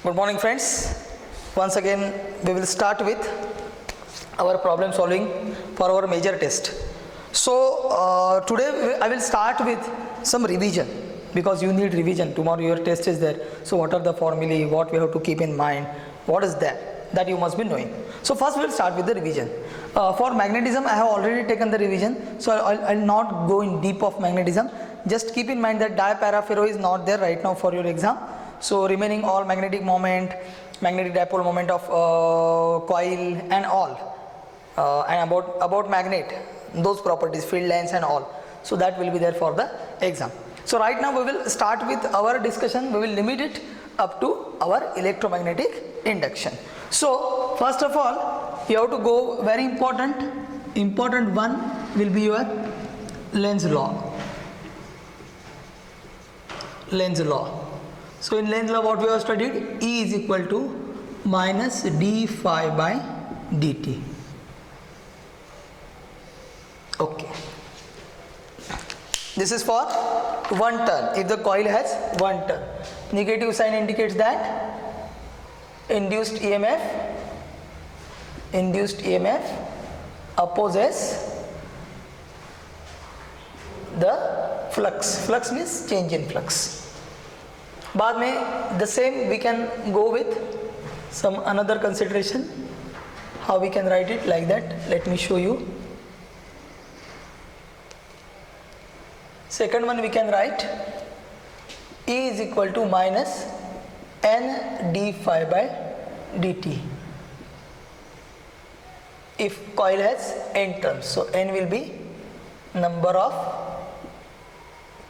Good morning, friends. Once again, we will start with our problem solving for our major test. So, today I will start with some revision because you need revision. Tomorrow your test is there. So, what are the formulae, what we have to keep in mind, what is that you must be knowing. So, first we will start with the revision. For magnetism, I have already taken the revision. So, I'll not go in deep of magnetism. Just keep in mind that diaparaferro is not there right now for your exam. So remaining all magnetic moment, magnetic dipole moment of coil and all, and about magnet, those properties, field lines and all. So that will be there for the exam. So right now we will start with our discussion. We will limit it up to our electromagnetic induction. So first of all, you have to go very important one will be your Lenz law. Lenz law. So in Lenz law what we have studied, E is equal to minus d phi by dt. Okay. This is for one turn. If the coil has one turn, negative sign indicates that induced EMF opposes the flux. Flux means change in flux. बाद में the same we can go with some another consideration. How we can write it like that? Let me show you. Second one we can write E is equal to minus n d phi by dt. If coil has n turns, so n will be number of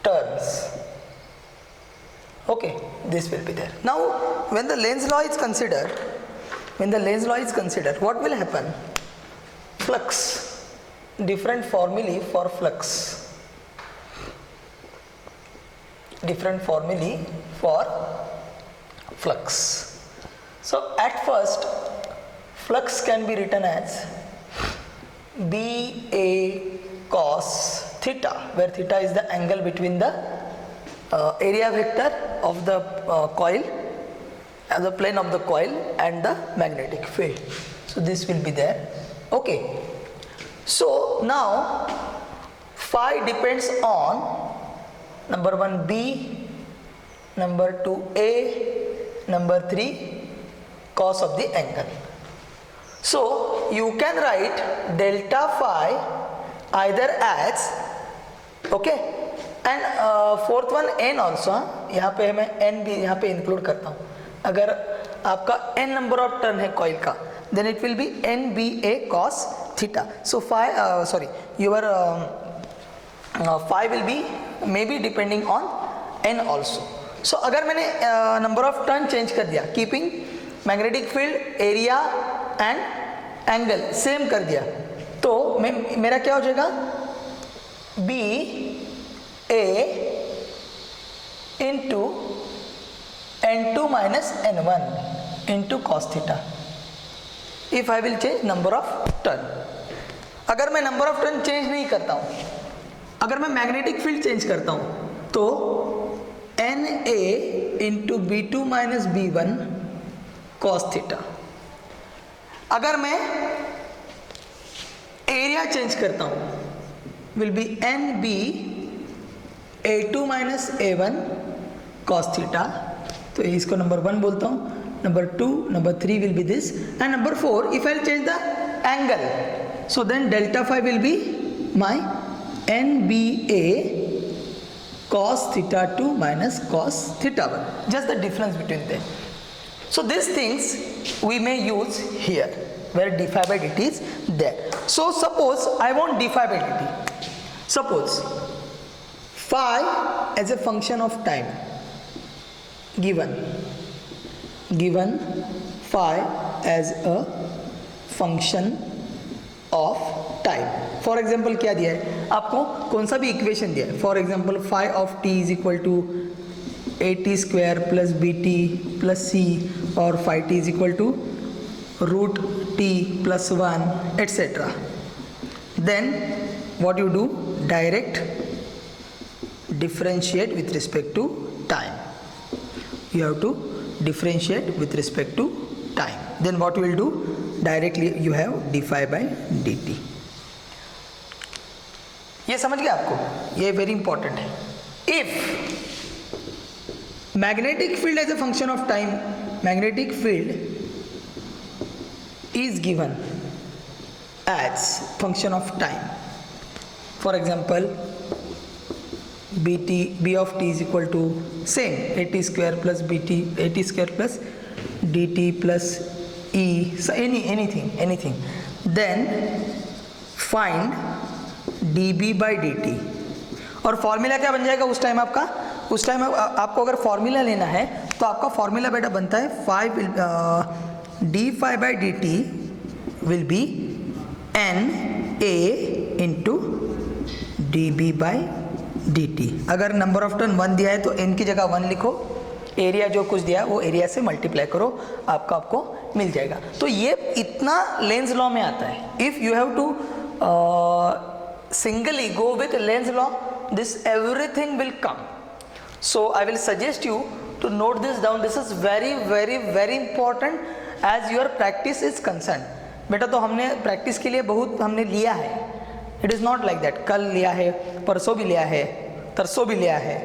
turns. Okay, this will be there. Now, when the Lenz law is considered, what will happen? Flux, different formulae for flux. So, at first, flux can be written as BA cos theta, where theta is the angle between the area vector of the coil, the plane of the coil and the magnetic field. So this will be there. Okay. So now phi depends on number 1 B, number 2 A, number 3 cos of the angle. So you can write delta phi either as, okay, and fourth one n also. यहाँ पे मैं n भी यहाँ पे include करता हूँ. अगर आपका n नंबर ऑफ टर्न है कॉइल का, then it will be n b a cos theta. So phi your phi will be may be depending on n also. So अगर मैंने नंबर ऑफ टर्न चेंज कर दिया, keeping magnetic field, area and angle same कर दिया, तो मेरा क्या हो जाएगा, b A into n2 minus n1 into cos theta. If I will change number of turn. अगर मैं number of turn change नहीं करता हूँ, अगर मैं magnetic field change करता हूँ, तो NA into B2 minus B1 cos theta. अगर मैं area change करता हूँ, will be NB A2 minus A1 cos theta. तो इसको नंबर 1 बोलता हूँ, number 2, number 3 will be this, and number 4 if I'll change the angle, so then delta phi will be my NBA cos theta 2 minus cos theta 1, just the difference between them. So these things we may use here where d phi by dt is there. So suppose I want d phi by dt. Suppose phi as a function of time given phi as a function of time. For example क्या दिया है आपको, कौन सा भी equation दिया है. For example phi of t is equal to at square plus bt plus c, और phi t is equal to root t plus 1 etc. Then what you do, direct differentiate with respect to time. You have to differentiate with respect to time. Then what you will do, directly you have d phi by dt. ये समझ गए आपको, ये very important है. If magnetic field as a function of time, magnetic field is given as function of time. For example b of t is equal to same at square plus at square plus dt plus e, so anything, then find dB by dt. और formula क्या बन जाएगा उस time आपका, उस time आपको अगर formula लेना है तो आपका फॉर्मूला बेटा बनता है d phi by dt will be n a into dB by dt. अगर नंबर ऑफ टर्न 1 दिया है तो n की जगह 1 लिखो, एरिया जो कुछ दिया है वो एरिया से मल्टीप्लाई करो, आपको मिल जाएगा. तो ये इतना लेंस लॉ में आता है. If you have to singly go with Lenz law, this everything will come. So I will suggest you to note this down. This is very important as your practice is concerned. बेटा तो हमने practice के लिए बहुत हमने लिया है. It is not like that. कल लिया है, परसों भी लिया है, तरसों भी लिया है.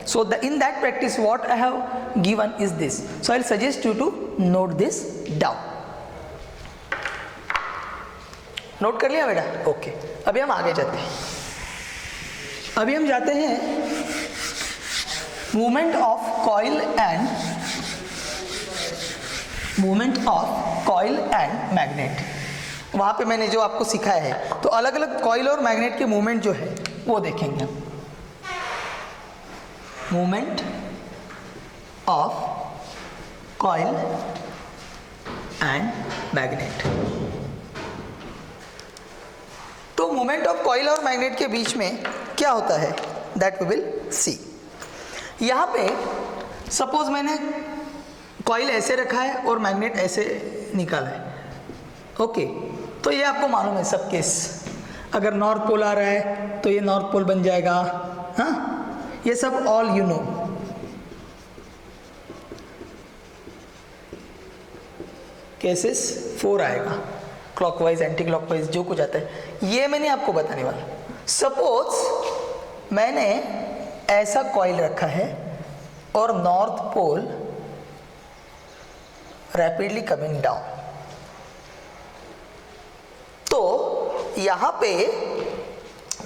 So in that practice what I have given is this. So I will suggest you to note this down. Note कर लिया बेटा? ओके. अभी हम आगे जाते हैं. अभी हम जाते हैं movement of coil and magnet. वहां पे मैंने जो आपको सिखाया है तो अलग अलग कॉइल और मैग्नेट के मूवमेंट जो है वो देखेंगे हम. Movement of coil and magnet. तो मूवमेंट ऑफ कॉइल और मैग्नेट के बीच में क्या होता है दैट वी विल सी. यहाँ पे सपोज मैंने कॉइल ऐसे रखा है और मैग्नेट ऐसे निकाला है. ओके, तो ये आपको मालूम है सब केस. अगर नॉर्थ पोल आ रहा है तो ये नॉर्थ पोल बन जाएगा. हाँ, ये सब ऑल यू नो. केसेस 4 आएगा, क्लॉकवाइज एंटी क्लॉकवाइज जो कुछ आता है ये मैं नहीं आपको बताने वाला. सपोज मैंने ऐसा कॉइल रखा है और north pole rapidly coming down. तो यहां पे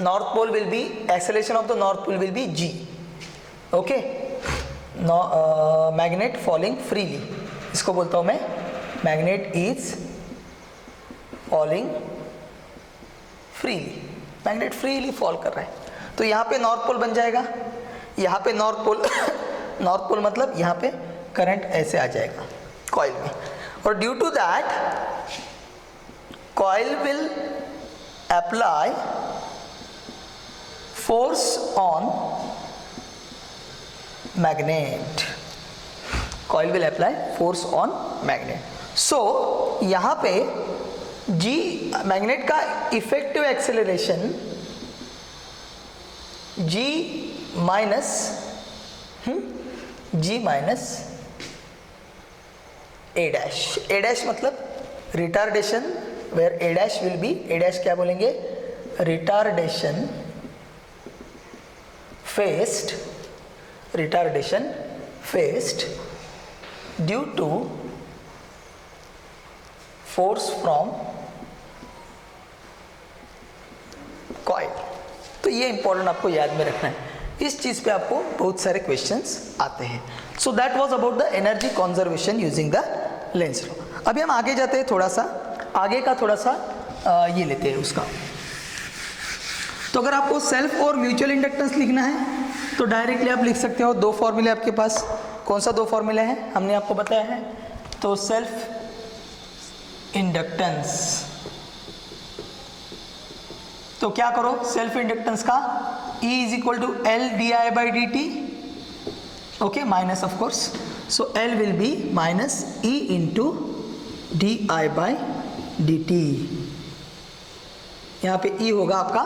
north pole will be, acceleration of the north pole will be g. Okay, magnet falling freely, इसको बोलता हूं मैं magnet is falling freely. Magnet freely fall कर रहा है. तो यहाँ पे नॉर्थ पोल बन जाएगा, यहाँ पे नॉर्थ पोल मतलब यहाँ पे करंट ऐसे आ जाएगा कॉइल में. और due to that coil will apply force on magnet. Coil will apply force on magnet. So यहाँ पे G मैग्नेट का effective acceleration G minus A dash मतलब retardation, where A dash will be, A dash क्या बोलेंगे, retardation faced due to force from coil. तो ये important आपको याद में रखना है. इस चीज़ पे आपको बहुत सारे क्वेश्चंस आते हैं. So that was about the energy conservation using the Lenz law. अभी हम आगे जाते हैं, थोड़ा सा आगे का थोड़ा सा ये लेते हैं उसका. तो अगर आपको सेल्फ और म्यूचुअल इंडक्टेंस लिखना है तो डायरेक्टली आप लिख सकते हो. 2 फॉर्मूले आपके पास. कौन सा 2 फॉर्मूले हैं हमने आपको बताया है. तो सेल्फ इंडक्टेंस, तो क्या करो सेल्फ इंडक्टेंस का E is equal to L di by dt. Okay, minus of course. So L will be minus E into di by dt. यहाँ पे E होगा आपका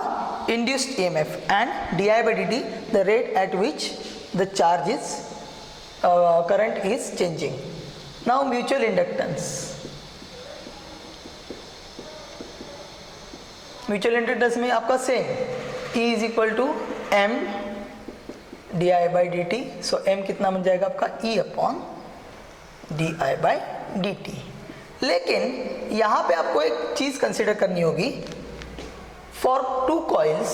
induced EMF and di by dt the rate at which the charge is current is changing. Now mutual inductance, mutual inductance में आपका same E is equal to M D I by D T. So M कितना बन जाएगा आपका E upon D I by D T. लेकिन यहां पे आपको एक चीज कंसिडर करनी होगी. For two coils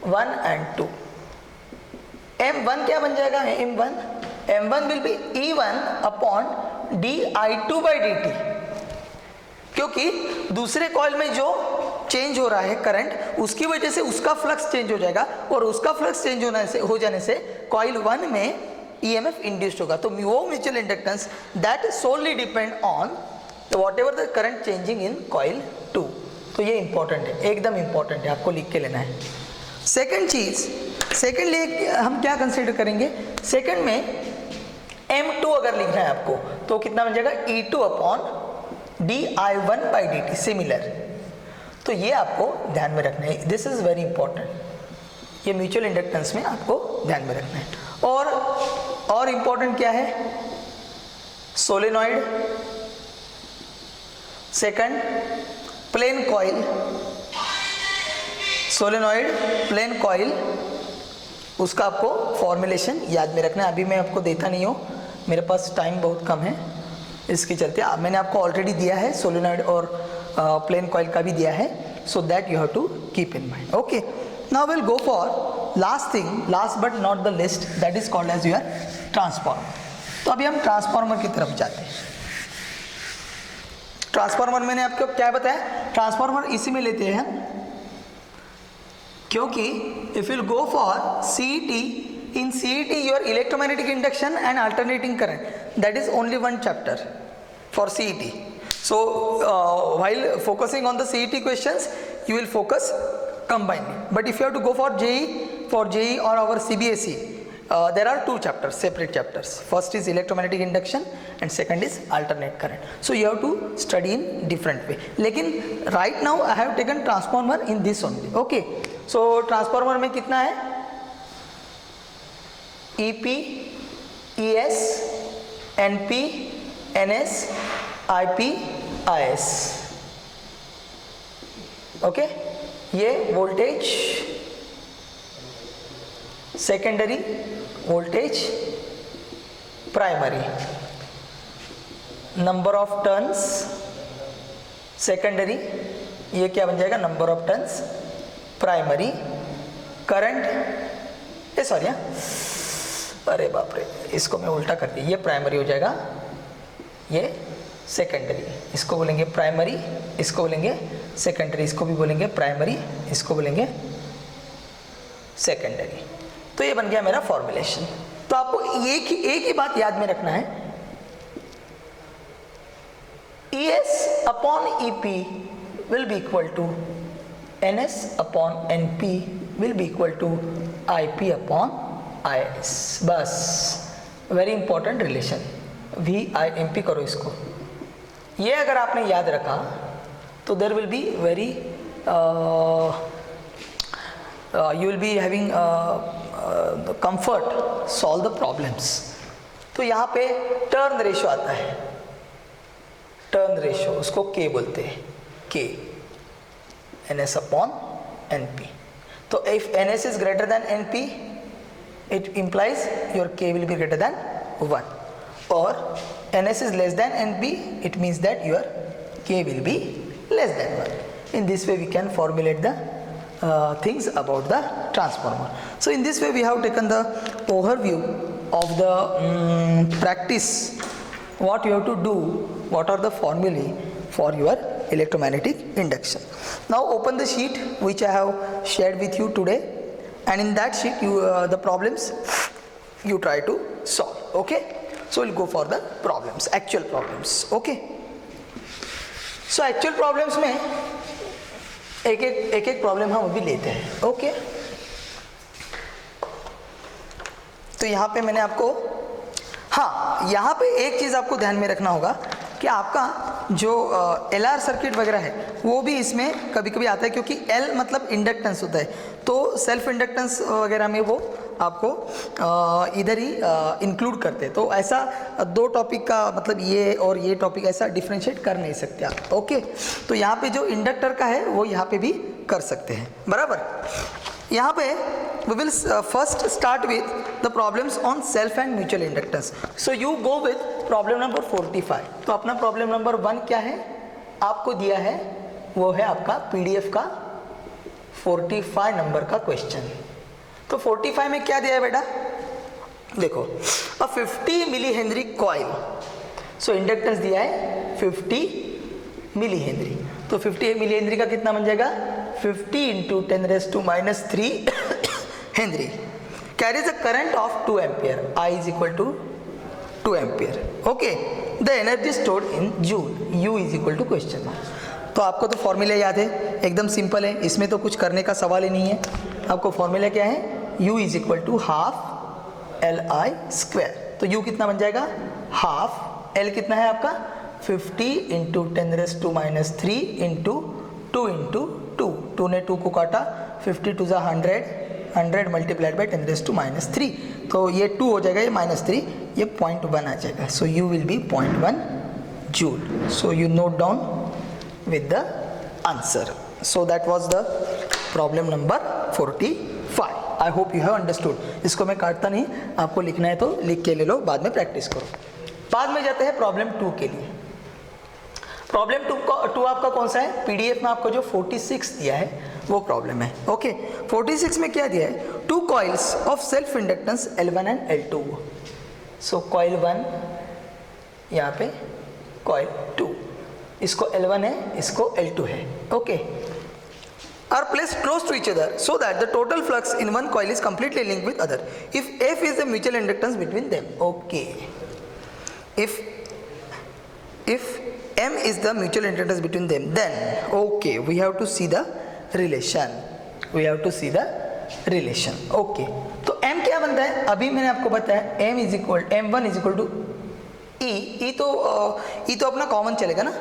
1 and 2, M1 क्या बन जाएगा, M1 will be E1 upon di2 by dt. क्योंकि दूसरे कॉइल में जो चेंज हो रहा है करंट, उसकी वजह से उसका फ्लक्स चेंज हो जाएगा, और उसका फ्लक्स चेंज हो जाने से कॉइल 1 में EMF इंड्यूस्ड होगा. तो वो mutual inductance that solely depend on whatever the current changing in coil 2. तो ये इंपॉर्टेंट है, एकदम इंपॉर्टेंट है, आपको लिख के लेना है. सेकेंड चीज, सेकेंडली हम क्या कंसिडर करेंगे, सेकेंड में M2 अगर लिखना है आपको तो कितना बन जाएगा, E2 upon di1 by dt. Similar. तो ये आपको ध्यान में रखना है, दिस इज वेरी इंपॉर्टेंट. ये म्यूचुअल इंडक्टेंस में आपको ध्यान में रखना है. और इंपॉर्टेंट क्या है, solenoid. Second plane coil, solenoid plane coil, उसका आपको फॉर्मुलेशन याद में रखना है. अभी मैं आपको देता नहीं हूँ, मेरे पास टाइम बहुत कम है, इसके चलते मैंने आपको ऑलरेडी दिया है सोलेनॉइड और प्लेन कॉइल का भी दिया है. So that you have to keep in mind. Okay, now will go for last thing, last but not the list, that is called as your transformer. तो अभी हम ट्रांसफॉर्मर की तरफ जाते हैं. ट्रांसफॉर्मर मैंने आपको क्या बताया, ट्रांसफॉर्मर इसी में लेते हैं क्योंकि if you go for CET, in CET your electromagnetic induction and alternating current, that is only one chapter for CET. So while focusing on the CET questions you will focus combinedly, but if you have to go for JEE or our CBSE, there are two chapters, separate chapters. First is electromagnetic induction and second is alternate current. So you have to study in different way. लेकिन right now I have taken transformer in this only. Okay, so transformer में कितना है, EP, ES, NP, NS, IP, IS. Okay, ये voltage, secondary voltage, primary, number of turns, secondary, ये क्या बन जाएगा, number of turns, primary, current, sorry, अरे बाप रे, इसको मैं उल्टा कर दिया, ये प्राइमरी हो जाएगा, ये सेकेंडरी, इसको बोलेंगे प्राइमरी, इसको बोलेंगे सेकेंडरी, इसको भी बोलेंगे प्राइमरी, इसको बोलेंगे सेकेंडरी. तो ये बन गया मेरा फॉर्मुलेशन. तो आपको एक ही बात याद में रखना है, ES upon EP will be equal to NS upon NP will be equal to IP upon IS. बस, वेरी इंपॉर्टेंट रिलेशन, VIMP करो इसको. ये अगर आपने याद रखा तो there will be very, you will be having comfort solve the problems. तो यहाँ पे टर्न रेशो आता है, टर्न रेशो, उसको K बोलते हैं, K, NS अपॉन NP. तो if NS is greater than NP, it implies your K will be greater than 1, or NS is less than NP, it means that your K will be less than 1. In this way we can formulate the things about the transformer. So in this way we have taken the overview of the practice, what you have to do, what are the formulae for your electromagnetic induction. Now open the sheet which I have shared with you today, and in that sheet you the problems you try to solve. Okay, so we'll go for the problems, actual problems. Okay, so actual problems में एक problem हम अभी लेते हैं. Okay, तो यहाँ पे मैंने आपको, हाँ, यहाँ पे एक चीज आपको ध्यान में रखना होगा कि आपका जो LR सर्किट वगैरह है वो भी इसमें कभी कभी आता है, क्योंकि L मतलब इंडक्टेंस होता है, तो सेल्फ इंडक्टेंस वगैरह में वो आपको इधर ही इंक्लूड करते हैं। तो ऐसा दो टॉपिक का मतलब ये और ये टॉपिक ऐसा डिफ्रेंशिएट कर नहीं सकते आप। ओके, तो यहाँ पे जो इंडक्टर का है वो यहाँ पे भी कर सकते हैं, बराबर। यहाँ पे we will first start with the problems on self and mutual inductance. So you go with problem number 45. तो अपना प्रॉब्लम नंबर 1 क्या है, आपको दिया है वो है आपका PDF का 45 नंबर का क्वेश्चन। तो 45 में क्या दिया है बेटा, देखो, अ 50 मिली हेनरी कॉइल, सो इंडक्टेंस दिया है 50 मिली हेनरी, तो 50 मिली हेनरी का कितना बन जाएगा, 50 into 10⁻³ henry, carries a current of 2 ampere, I is equal to 2 ampere. Okay, the energy stored in joule, U is equal to question mark. तो आपको तो फॉर्मूला याद है, एकदम सिंपल है, इसमें तो कुछ करने का सवाल ही नहीं है। आपको फॉर्मूला क्या है, U is equal to half LI square. तो U कितना बन जाएगा, हाफ, L कितना है आपका 50 इंटू 10⁻³ इंटू 2 इंटू 2, 2 ने 2 को काटा, 50 टू ज़ा 100, 100 मल्टीप्लाइड बाई 10⁻³, तो ये 2 हो जाएगा, ये -3, ये 0.1 आ जाएगा। सो U will be 0.1 joule. So you note down with the answer. So that was the problem number 45। I hope you have understood. इसको मैं काटता नहीं, आपको लिखना है तो लिख के ले लो, बाद में प्रैक्टिस करो। बाद में जाते हैं प्रॉब्लम 2 के लिए। प्रॉब्लम 2 आपका कौन सा है, PDF में आपको जो 46 दिया है वो प्रॉब्लम है। ओके, 46 में क्या दिया है, 2 coils of self inductance L1 and L2। So coil 1 यहाँ पे, कॉइल 2, इसको L1 है, इसको L2 है। Okay, are placed close to each other so that the total flux in one coil is completely linked with other if F is the mutual inductance between them. Okay, if M is the mutual inductance between them, then okay, we have to see the relation, we have to see the relation. Okay, तो M क्या बनता है, अभी मैंने आपको बताया M is equal, M1 is equal to E तो अपना कॉमन चलेगा ना,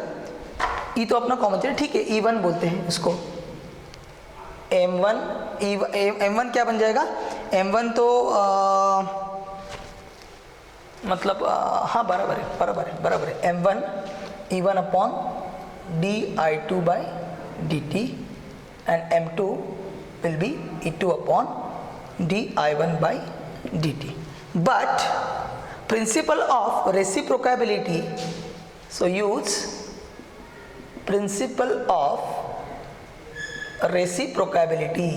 E तो अपना कॉमन चलेगा, ठीक है, E1 बोलते हैं उसको। M1 क्या बन जाएगा, M1 तो मतलब हाँ बराबर है M1 E1 upon dI2 by dt and M2 will be E2 upon dI1 by dt. But principle of reciprocability, so use principle of रेसिप्रोकेबिलिटी।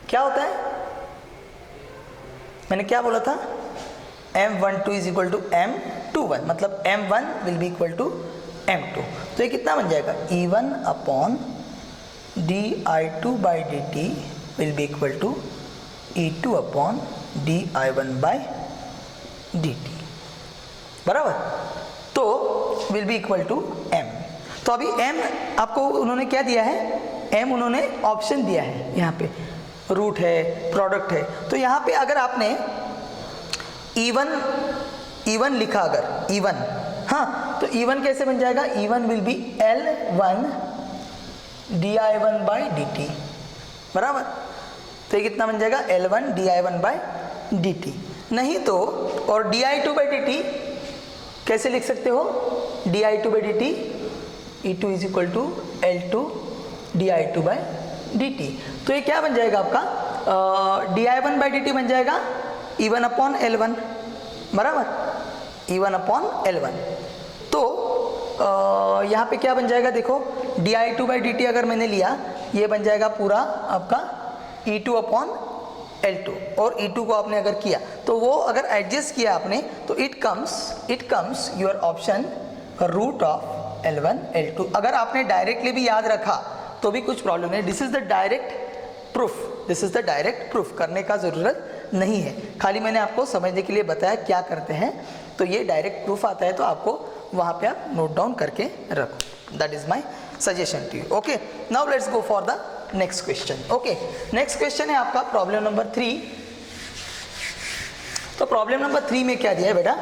क्या होता है, मैंने क्या बोला था, M12 is equal to M21, मतलब M1 will be equal to M2। तो ये कितना बन जाएगा, E1 upon dI2 by dt will be equal to E2 upon dI1 by dt, बराबर। तो will be equal to M। तो अभी M आपको उन्होंने क्या दिया है, M उन्होंने ऑप्शन दिया है, यहाँ पे रूट है, प्रोडक्ट है। तो यहाँ पे अगर आपने E1 लिखा, अगर E1, हाँ, तो E1 कैसे बन जाएगा, E1 will be L1 dI1 by dt, बराबर। तो ये कितना बन जाएगा, L1 dI1 बाई dt। नहीं तो, और dI2 बाई dt कैसे लिख सकते हो, dI2 by dt E2 is equal to L2 dI2 by dt। तो ये क्या बन जाएगा आपका, dI1 बाई dt बन जाएगा E1 अपॉन L1, बराबर, E1 अपॉन L1। तो यहाँ पे क्या बन जाएगा, देखो, dI2 बाई dt अगर मैंने लिया, ये बन जाएगा पूरा आपका E2 अपॉन L2, और E2 को आपने अगर किया तो वो अगर एडजस्ट किया आपने, तो it comes your option root of L1 L2। अगर आपने डायरेक्टली भी याद रखा तो भी कुछ प्रॉब्लम नहीं, this is the direct proof, करने का ज़रूरत नहीं है, खाली मैंने आपको समझने के लिए बताया क्या करते हैं। तो ये डायरेक्ट प्रूफ आता है, तो आपको वहाँ पे आप नोट डाउन करके रखो, that is my suggestion to you. Okay, now let's go for the next question. Okay, next question है आपका प्रॉब्लम नंबर 3। तो प्रॉब्लम नंबर 3 में क्या दिया है बेटा,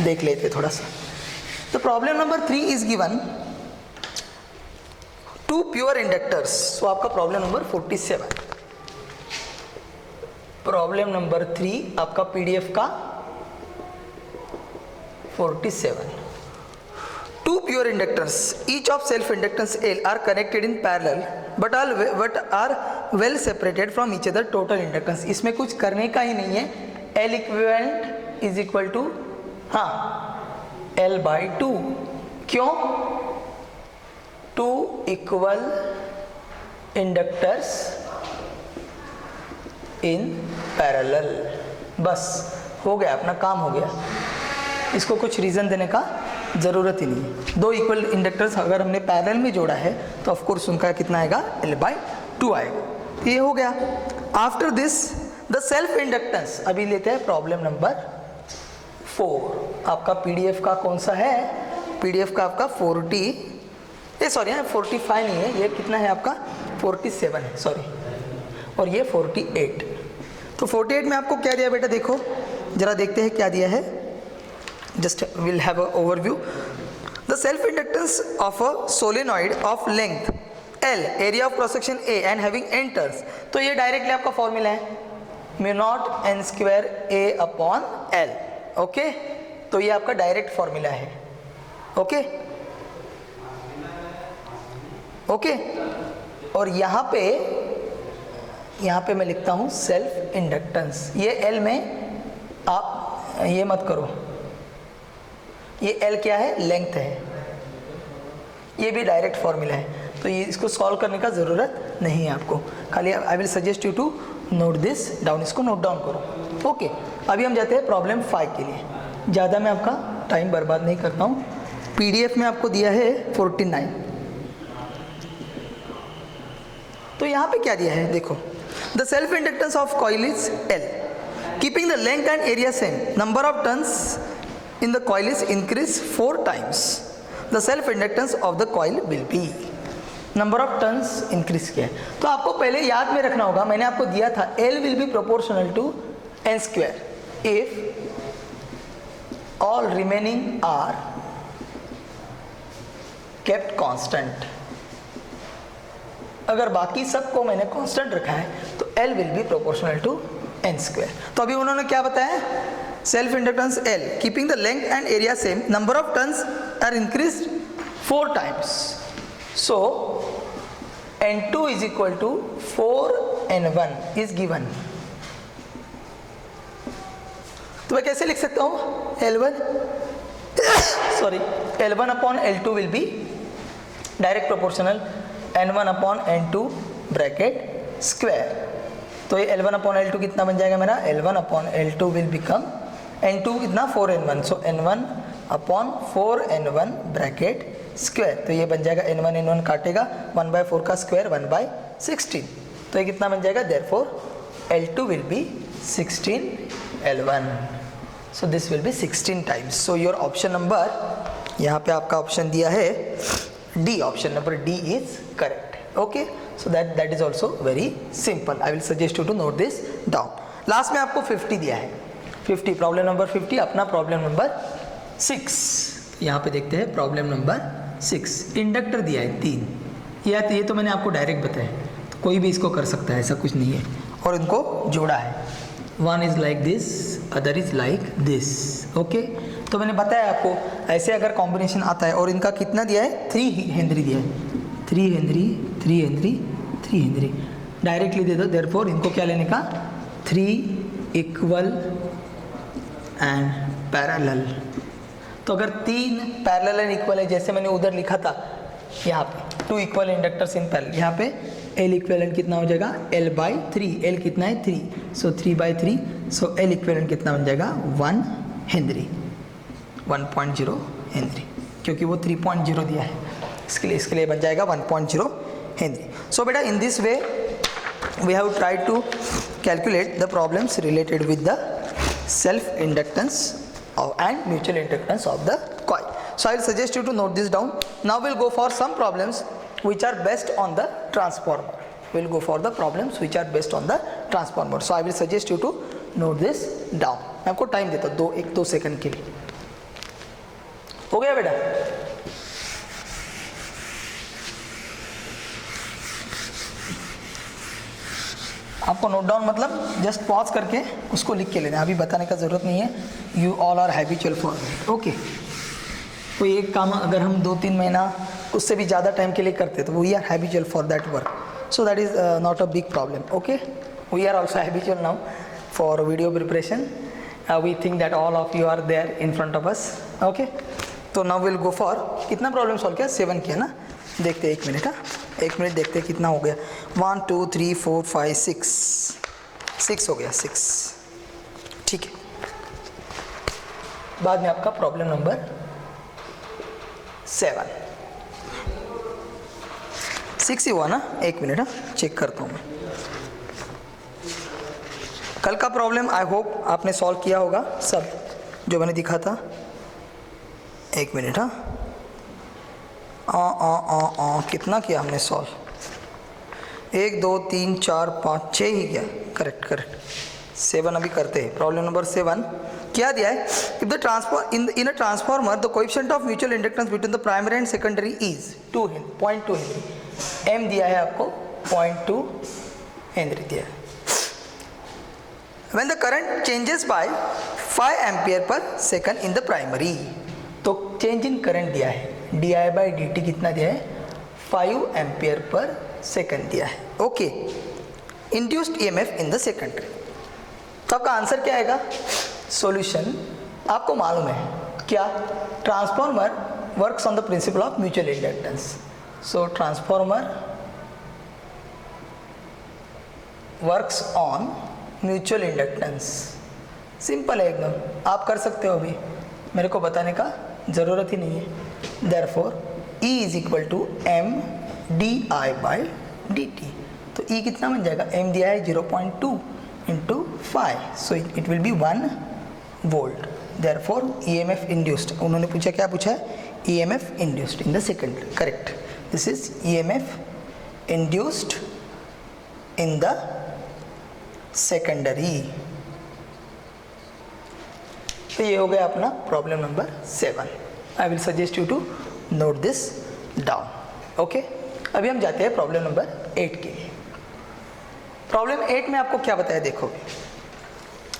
देख लेते थोड़ा सा। The problem number 3 is given two pure inductors. So आपका problem number 47. Problem number 3 आपका PDF का 47. Two pure inductors, each of self inductance L are connected in parallel but are well separated from each other. Total inductance, इसमें कुछ करने का ही नहीं है. L equivalent is equal to L by 2. क्यों? Two equal inductors in parallel. बस हो गया, अपना काम हो गया. इसको कुछ रीज़न देने का ज़रूरत ही नहीं है. दो इक्वल इंडक्टर्स अगर हमने पैरेलल में जोड़ा है तो ऑफ कोर्स उनका कितना आएगा, L by 2 आएगा. ये हो गया. After this the self inductance. अभी लेते हैं प्रॉब्लम नंबर 4. आपका PDF का कौन सा है? PDF का आपका 45 नहीं है, ये कितना है आपका 47 है, सॉरी, और ये 48. तो 48 में आपको क्या दिया बेटा, देखो जरा देखते हैं क्या दिया है. Just we'll have an overview. The self-inductance of a solenoid of length L, area of cross section A and having n turns. तो ये डायरेक्टली आपका फॉर्मूला है mu naught n square A upon L. Okay, तो ये आपका direct formula है. Okay okay, और यहाँ पे मैं लिखता हूँ सेल्फ इंडक्टेंस. ये L में आप ये मत करो, ये L क्या है, लेंथ है. ये भी डायरेक्ट फॉर्मूला है, तो ये इसको सॉल्व करने का ज़रूरत नहीं है आपको. खाली I will suggest you to note this down. इसको नोट डाउन करो. ओके, अभी हम जाते हैं प्रॉब्लम 5 के लिए. ज़्यादा मैं आपका टाइम बर्बाद नहीं करता हूँ. PDF में आपको दिया है 49. तो यहाँ पे क्या दिया है देखो. The self inductance of coil is L, keeping the length and area same. Number of turns in the coil is increased 4 times. The self inductance of the coil will be. Number of turns increase किया है. तो आपको पहले याद में रखना होगा, मैंने आपको दिया था L will be proportional to n square if all remaining are kept constant. अगर बाकी सबको मैंने कांस्टेंट रखा है तो L will be proportional to n square. तो अभी उन्होंने क्या बताया, self inductance L, keeping the length and area same, number of turns are increased 4 times. So N2 is equal to 4N1 is given. तो मैं कैसे लिख सकता हूँ, L1 upon L2 will be direct proportional N1 upon N2 bracket square. तो ये L1 upon L2 कितना बन जाएगा मेरा, L1 upon L2 will become N2 कितना 4N1. सो N1 upon 4N1 bracket square. तो ये बन जाएगा N1 काटेगा, 1/4 का स्क्वायर 1/16. तो ये कितना बन जाएगा, therefore L2 will B 16L1. So this will be 16 times. So your option number, यहाँ पे आपका ऑप्शन दिया है D. Option number D is correct. Okay, so that is also very simple. I will suggest you to note this down. Last में आपको 50 दिया है. 50 problem number 50 अपना प्रॉब्लम नंबर 6. यहाँ पे देखते हैं प्रॉब्लम नंबर 6. इंडक्टर दिया है 3. ये तो मैंने आपको डायरेक्ट बताया, तो कोई भी इसको कर सकता है, ऐसा कुछ नहीं है. और इनको जोड़ा है, one is like this, other is like this. Okay, तो मैंने बताया आपको ऐसे अगर कॉम्बिनेशन आता है. और इनका कितना दिया है, 3 हेनरी दिया है. 3 हेनरी डायरेक्टली दे दो. देयरफॉर इनको क्या लेने का, 3 इक्वल एंड पैरेलल. तो अगर 3 पैरेलल एंड इक्वल है, जैसे मैंने उधर लिखा था यहाँ पे 2 इक्वल इंडक्टर्स इन पैरेलल, यहाँ पे L इक्विवेलेंट कितना हो जाएगा, L by 3. L कितना है 3, सो 3/3. सो L इक्विवेलेंट कितना बन जाएगा 1 हेनरी, 1.0 हेनरी, क्योंकि वो 3.0 दिया है. इसके लिए बन जाएगा 1.0 हेनरी. सो बेटा in this way we have tried to calculate the problems related with the self inductance and mutual inductance of the coil. So I will suggest you to note this down. Now we'll go for some problems which are based on the transformer. We'll go for the problems which are based on the transformer. So I will suggest you to note this down. मैं आपको time देता हूँ 1-2 second के लिए. हो गया बेटा? आपको नोट डाउन मतलब जस्ट पॉज करके उसको लिख के लेना, अभी बताने का ज़रूरत नहीं है. You all are habitual for it. Okay, कोई एक काम अगर हम 2-3 महीना उससे भी ज़्यादा टाइम के लिए करते तो we are habitual for that work, so that is not a big problem. Okay, we are also habitual now for video preparation. We think that all of you are there in front of us. Okay, तो now will go for, कितना problem solve किया? 7 किया ना. देखते 1 minute. हाँ, 1 minute देखते कितना हो गया. 1 2 3 4 5 6 हो गया. 6 ठीक है. बाद में आपका प्रॉब्लम नंबर 7. 6 ही हुआ ना? 1 मिनट. हाँ, चेक करता हूँ मैं. कल का प्रॉब्लम आई होप आपने सॉल्व किया होगा सब जो मैंने दिखा था. 1 मिनट. हाँ, कितना किया हमने सॉल्व? 1 2 3 4 5 6 ही किया. करेक्ट. 7 अभी करते हैं. प्रॉब्लम नंबर 7 क्या दिया है? If the transformer in a transformer the coefficient of mutual inductance between the primary and secondary is 0.2 henry. M दिया है आपको 0.2 हेनरी दिया है. When the current changes by 5 ampere per second in the primary, तो change in current दिया है di/dt कितना दिया है? 5 एम्पियर पर सेकंड दिया है. Okay, induced EMF in the secondary. तो आपका आंसर क्या आएगा? सॉल्यूशन आपको मालूम है क्या? Transformer works on the principle of mutual inductance. So transformer works on mutual inductance. Simple है एकदम, आप कर सकते हो. अभी मेरे को बताने का ज़रूरत ही नहीं है. Therefore E is equal to M di/dt. तो E कितना बन जाएगा? M दिया है 0.2 into 5, so it will be 1 volt. Therefore EMF induced, उन्होंने पूछा क्या पूछा है? EMF induced in the secondary. Correct, this is EMF induced in the secondary. तो ये हो गया अपना problem number 7. I will suggest you to note this down. Okay, अभी हम जाते हैं प्रॉब्लम नंबर 8 के लिए. प्रॉब्लम 8 में आपको क्या बताया देखो.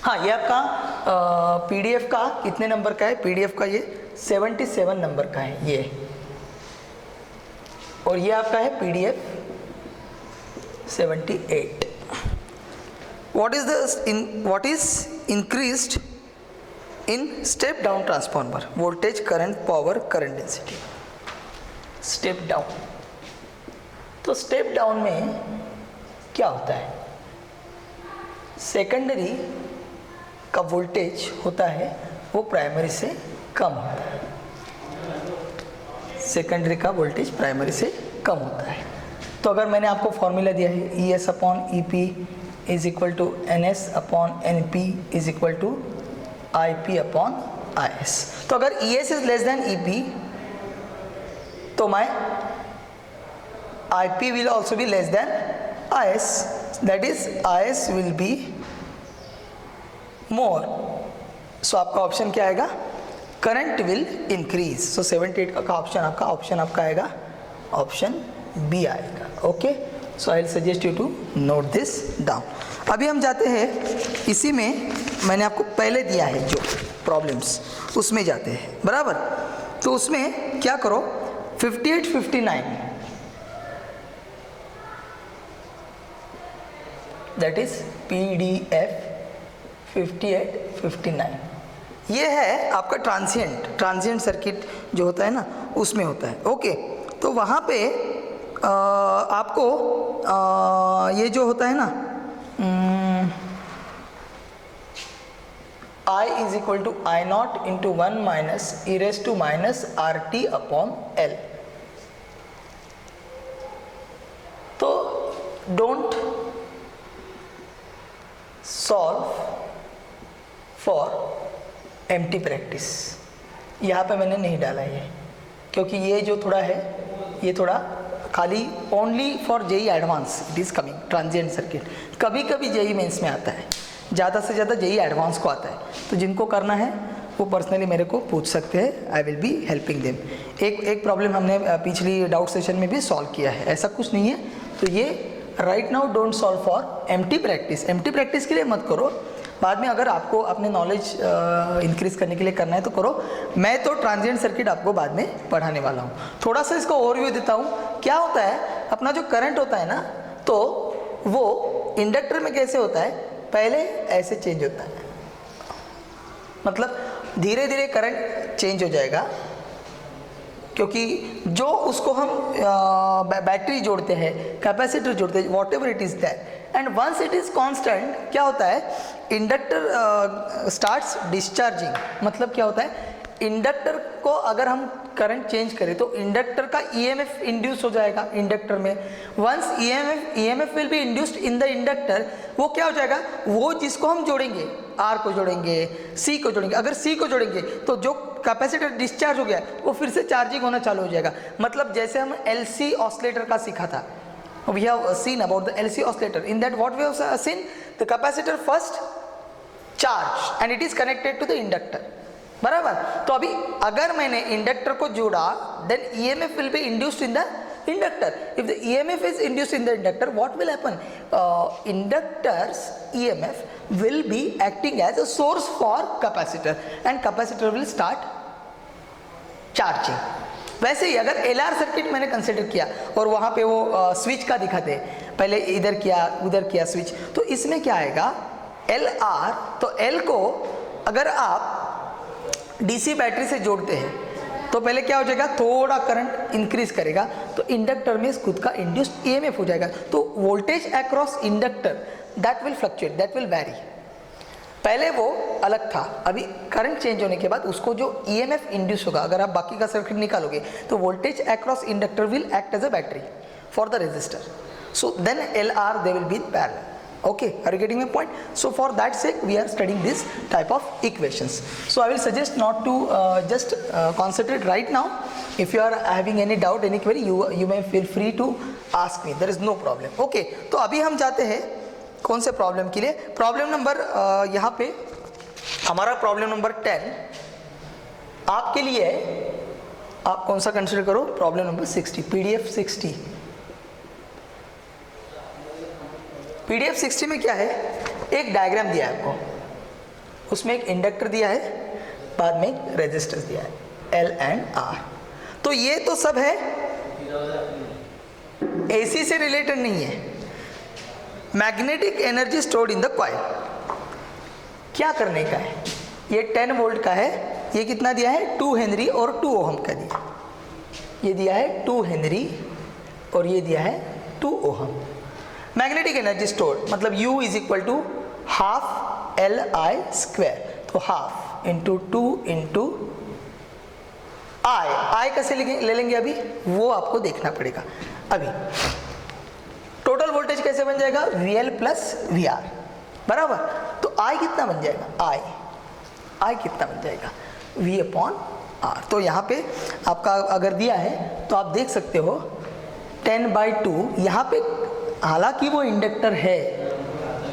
हाँ, ये आपका पीडीएफ का कितने नंबर का है? पीडीएफ का ये 77 नंबर का है ये, और ये आपका है PDF 78. What is increased in step down transformer? Voltage, current, power, current density. Step down. तो step down में क्या होता है? सेकेंडरी का वोल्टेज होता है वो प्राइमरी से कम होता है. सेकेंडरी का वोल्टेज प्राइमरी से कम होता है. तो अगर मैंने आपको फॉर्मूला दिया है ES/EP is equal to NS/NP is equal to IP/IS. तो अगर ES is less than EP, तो my IP will also be less than IS. That is IS will be more. So आपका ऑप्शन क्या आएगा? Current will increase. सो 78 का option आपका आएगा option B आएगा. Okay, so I will suggest you to note this down. अभी हम जाते हैं इसी में, मैंने आपको पहले दिया है जो प्रॉब्लम्स, उसमें जाते हैं. बराबर, तो उसमें क्या करो? 58 59 दैट इज PDF 58 59. ये है आपका ट्रांजिएंट सर्किट जो होता है ना, उसमें होता है. ओके, तो वहाँ पे आपको ये जो होता है ना, I is equal to I0 into 1 minus e raised to minus RT upon L. तो don't solve for empty practice. यहाँ पे मैंने नहीं डाला ये, क्योंकि ये जो थोड़ा है ये थोड़ा खाली only for JEE advance it is coming. Transient circuit कभी कभी जेई मेंस में आता है, ज़्यादा से ज़्यादा जेई एडवांस को आता है. तो जिनको करना है वो पर्सनली मेरे को पूछ सकते हैं, I will be helping them. एक प्रॉब्लम हमने पिछली डाउट सेशन में भी सॉल्व किया है, ऐसा कुछ नहीं है। तो ये right now don't solve for empty practice, empty practice के लिए मत करो, बाद में अगर आपको अपने नॉलेज इंक्रीज करने के लिए करना है तो करो। मैं तो ट्रांजिएंट सर्किट आपको बाद में पढ़ाने वाला हूँ। थोड़ा सा इसका ओवरव्यू देता हूँ। क्या होता है, अपना जो करंट होता है ना, तो वो इंडक्टर में कैसे होता है, पहले ऐसे चेंज होता है, मतलब धीरे धीरे करंट चेंज हो जाएगा, क्योंकि जो उसको हम बैटरी जोड़ते हैं, कैपेसिटर जोड़ते हैं, whatever it is that, and once it is constant, क्या होता है, इंडक्टर स्टार्ट्स डिस्चार्जिंग। मतलब क्या होता है, इंडक्टर को अगर हम करंट चेंज करें तो इंडक्टर का ईएमएफ इंड्यूस हो जाएगा इंडक्टर में। Once EMF will be induced in the inductor, वो क्या हो जाएगा, वो जिसको हम जोड़ेंगे, आर को जोड़ेंगे, सी को जोड़ेंगे, अगर सी को जोड़ेंगे तो जो कैपेसिटर डिस्चार्ज हो गया वो फिर से चार्जिंग होना चालू हो जाएगा। मतलब जैसे हम एलसी ऑसिलेटर का सीखा था, we have seen about the LC oscillator. In that what we have seen, the capacitor first charge and it is connected to the inductor, बराबर। तो अभी अगर मैंने इंडक्टर को जोड़ा, then EMF will be induced in the inductor. If the EMF is induced in the inductor, what will happen? Inductor's EMF will be acting as a source for capacitor and capacitor will start charging. वैसे ही अगर LR circuit मैंने consider किया और वहाँ पे वो switch का दिखाते, पहले इधर किया उधर किया स्विच, तो इसमें क्या आएगा, LR, तो L को अगर आप DC बैटरी से जोड़ते हैं तो पहले क्या हो जाएगा, थोड़ा करंट इंक्रीज करेगा तो इंडक्टर में खुद का इंड्यूस्ड EMF हो जाएगा। तो voltage across inductor that will fluctuate, that will vary. पहले वो अलग था, अभी करंट चेंज होने के बाद उसको जो EMF इंड्यूस होगा, अगर आप बाकी का सर्किट निकालोगे तो voltage across inductor will act as a battery for the resistor, so then LR they will be parallel. Okay, are you getting my point? So for that sake we are studying this type of equations. So I will suggest not to just concentrate right now. If you are having any doubt, any query, you may feel free to ask me, there is no problem. Okay, तो अभी हम जाते हैं कौन से problem के लिए। Problem number यहाँ पे हमारा प्रॉब्लम नंबर 10 आपके लिए है, आप कौन सा कंसिडर करो, प्रॉब्लम नंबर 60, PDF 60। PDF 60 में क्या है, एक डायग्राम दिया है आपको, उसमें एक इंडक्टर दिया है, बाद में एक रेजिस्टेंस दिया है L एंड R। तो ये तो सब है AC से रिलेटेड नहीं है। Magnetic energy stored in the coil, क्या करने का है, ये 10 वोल्ट का है, ये कितना दिया है, 2 हेनरी और 2 ओहम का दिया, ये दिया है 2 हेनरी और ये दिया है 2 ओहम। मैग्नेटिक एनर्जी स्टोर्ड मतलब U is equal to half LI square, तो हाफ इंटू 2 इंटू I कैसे ले लेंगे अभी, वो आपको देखना पड़ेगा। अभी टोटल वोल्टेज कैसे बन जाएगा, VL प्लस VR, बराबर। तो I कितना बन जाएगा, I कितना बन जाएगा, V अपॉन R। तो यहाँ पे आपका अगर दिया है तो आप देख सकते हो 10/2, यहाँ पे हालांकि वो इंडक्टर है,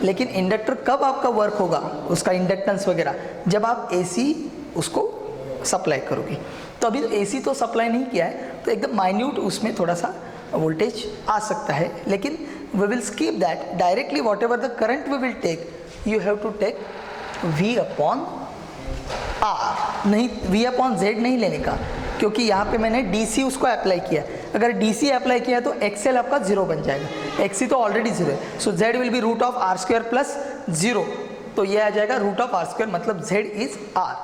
लेकिन इंडक्टर कब आपका वर्क होगा, उसका इंडक्टेंस वगैरह, जब आप AC उसको सप्लाई करोगे। तो अभी AC तो सप्लाई नहीं किया है, तो एकदम माइन्यूट उसमें थोड़ा सा वोल्टेज आ सकता है, लेकिन we will skip that, directly whatever the current we will take, you have to take V upon R, नहीं V अपॉन Z नहीं लेने का, क्योंकि यहाँ पे मैंने DC उसको अप्लाई किया। अगर DC अप्लाई किया तो XL आपका 0 बन जाएगा, XC तो ऑलरेडी 0 है, so Z will be root of R square plus 0, तो ये आ जाएगा रूट ऑफ R स्क्वायर, मतलब Z is R।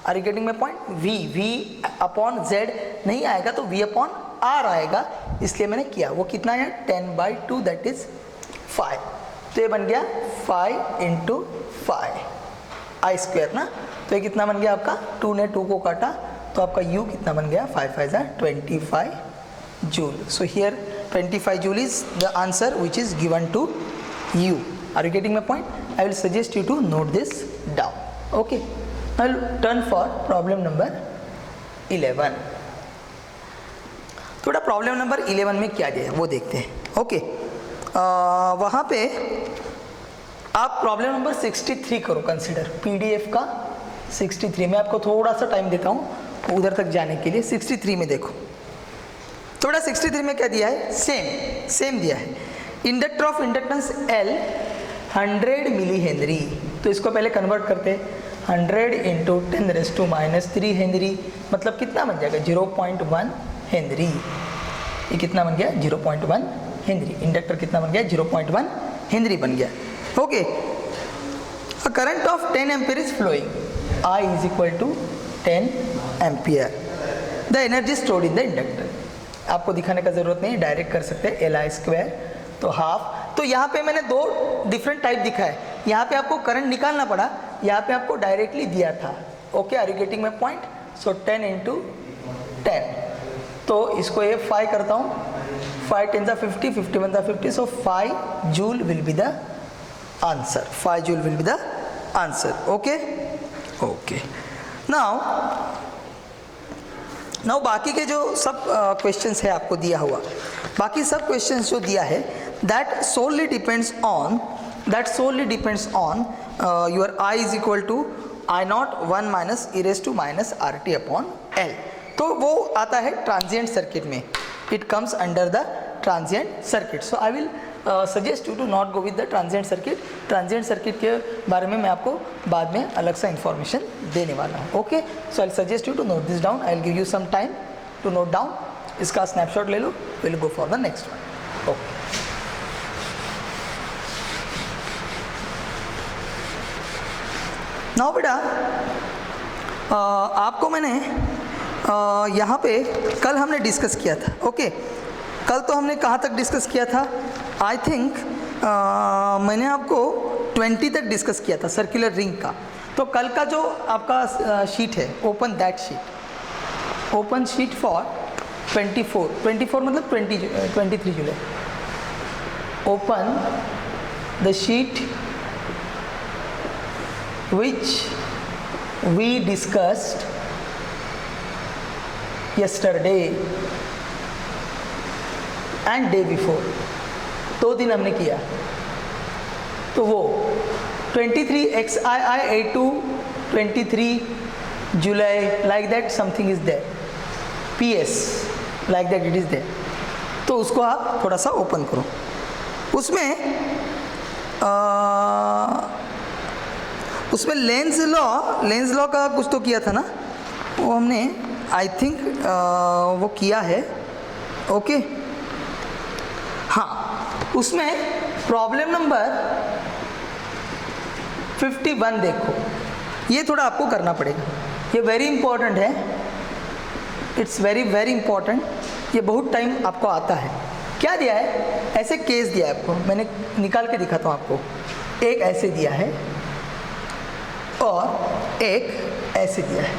Are you getting my point, V upon Z नहीं आएगा तो V अपॉन R आएगा, इसलिए मैंने किया। वो कितना है, 10/2 दैट इज 5, तो ये बन गया 5 इंटू 5 I स्क्वायर ना, तो ये कितना बन गया आपका, 2 ने 2 को काटा तो आपका U कितना बन गया, 5 5 25 joule. So here 25 joule is the answer which is given to U। Are you getting my point, I will suggest you to note this down. Okay, I will turn for problem number 11। थोड़ा problem number 11 में क्या दिया है वो देखते हैं। Okay, वहाँ पे आप प्रॉब्लम नंबर 63 करो कंसिडर, PDF का 63 मैं आपको थोड़ा सा टाइम देता हूँ उधर तक जाने के लिए। 63 में देखो, थोड़ा 63 में क्या दिया है, सेम दिया है। Inductor of inductance L 100 milli henry, तो इसको पहले कन्वर्ट करते हैं। 100 इंटू 10⁻³ हेनरी मतलब कितना बन जाएगा, 0.1 हेनरी। ये कितना बन गया, 0.1 हेनरी। इंडक्टर कितना बन गया, 0.1 हेनरी बन गया। Okay, a current of 10 ampere is flowing, I is equal to 10 ampere. The energy stored in the inductor, आपको दिखाने का जरूरत नहीं, डायरेक्ट कर सकते हैं। Li², तो हाफ। तो यहाँ पे मैंने दो डिफरेंट टाइप दिखा है। यहाँ पे आपको करंट निकालना पड़ा, यहाँ पे आपको डायरेक्टली दिया था। Okay, are you getting my point? So 10 into 10, तो इसको ये 5 करता हूँ, 5 10 50, 50 1 50, सो 5 joule will be the answer. 5 joule will be the answer. Okay okay, now बाकी के जो सब क्वेश्चंस है आपको दिया हुआ, बाकी सब क्वेश्चंस जो दिया है that solely depends on your I is equal to I0 1 minus e⁻⁻RT upon L। तो वो आता है ट्रांजिएंट सर्किट में, it comes under the transient circuit. So I will suggest you to not go with the transient circuit. Transient circuit के बारे में मैं आपको बाद में अलग सा इंफॉर्मेशन देने वाला हूँ। Okay, so I suggest you to note this down, I will give you some time to note down. इसका स्नैपशॉट ले लो, will go for the next one. Okay, now बेटा आपको मैंने यहाँ पे कल हमने डिस्कस किया था। ओके, कल तो हमने कहाँ तक डिस्कस किया था, आई थिंक मैंने आपको 20 तक डिस्कस किया था सर्कुलर रिंग का। तो कल का जो आपका शीट है, open that sheet, open sheet for 24 मतलब 23 July. Open the sheet which we discussed yesterday and day before, 2 दिन हमने किया। तो वो 23 XII 23 July like that something is there, PS like that it is there। तो उसको आप थोड़ा सा ओपन करो। उसमें लेंस लॉ का कुछ तो किया था ना, वो हमने आई थिंक वो किया है। ओके, हाँ, उसमें प्रॉब्लम नंबर 51 देखो, ये थोड़ा आपको करना पड़ेगा, ये वेरी इंपॉर्टेंट है, इट्स वेरी वेरी इंपॉर्टेंट। ये बहुत टाइम आपको आता है। क्या दिया है, ऐसे केस दिया है आपको, मैंने निकाल के दिखाता हूँ आपको। एक ऐसे दिया है और एक ऐसे दिया है,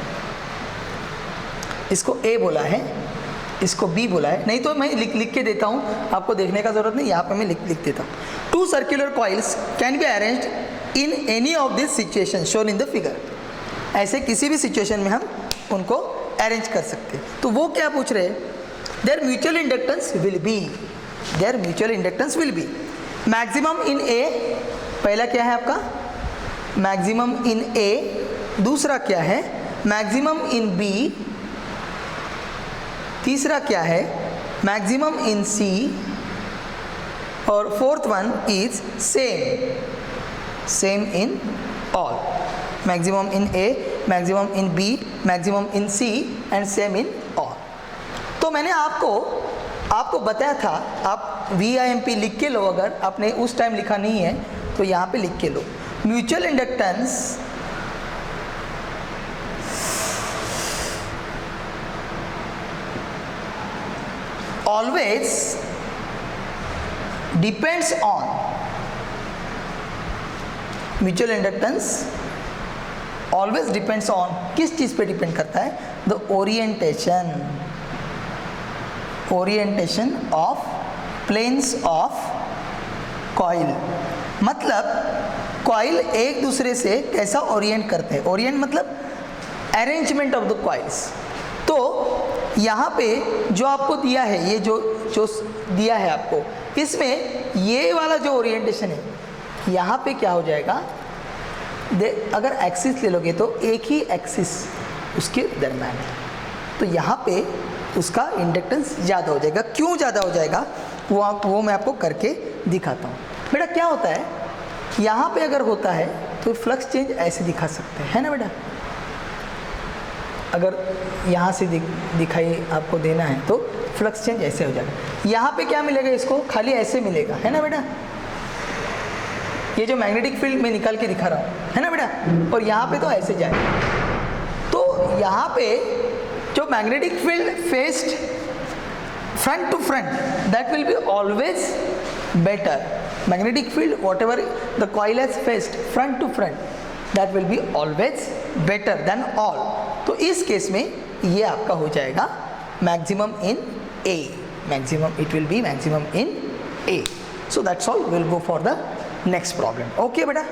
इसको A बोला है, इसको B बोला है। नहीं तो मैं लिख के देता हूँ, आपको देखने का जरूरत नहीं, यहाँ पे मैं लिख देता हूँ। 2 circular coils can be arranged in any of this situation shown in the figure. ऐसे किसी भी सिचुएशन में हम उनको अरेंज कर सकते हैं। तो वो क्या पूछ रहे हैं, there mutual inductance will be, there mutual inductance will be maximum in A, पहला क्या है आपका मैक्सिमम इन A, दूसरा क्या है मैक्सिमम इन B, तीसरा क्या है मैक्सिमम इन C, और fourth one is same in all. Maximum in A, maximum in B, maximum in C and same in all. तो मैंने आपको बताया था, आप VIMP लिख के लो, अगर आपने उस टाइम लिखा नहीं है तो यहाँ पे लिख के लो। Mutual inductance always depends on, mutual inductance always depends on, किस चीज पे डिपेंड करता है, the orientation of planes of coil. मतलब कॉइल एक दूसरे से कैसा ओरिएंट करते हैं, ओरिएंट मतलब अरेंजमेंट ऑफ द कॉइल्स। तो यहाँ पे जो आपको दिया है, ये जो दिया है आपको, इसमें ये वाला जो ओरिएंटेशन है, यहाँ पे क्या हो जाएगा, अगर एक्सिस ले लोगे तो एक ही एक्सिस उसके दरम्यान है, तो यहाँ पे उसका इंडक्टेंस ज़्यादा हो जाएगा। क्यों ज़्यादा हो जाएगा वो मैं आपको करके दिखाता हूँ। बेटा क्या होता है, यहाँ पे अगर होता है तो फ्लक्स चेंज ऐसे दिखा सकते हैं, है ना बेटा। अगर यहाँ से दिखाई आपको देना है तो फ्लक्स चेंज ऐसे हो जाएगा। यहाँ पे क्या मिलेगा, इसको खाली ऐसे मिलेगा, है ना बेटा। ये जो मैग्नेटिक फील्ड मैं निकाल के दिखा रहा हूँ, है ना बेटा, और यहाँ पे तो ऐसे जाएगा। तो यहाँ पे जो magnetic field faced front to front, that will be always better. Magnetic field whatever the coil has faced front to front, that will be always better than all. तो इस केस में ये आपका हो जाएगा maximum in A, maximum, it will be maximum in A. So that's all, will go for the next problem. Okay बेटा,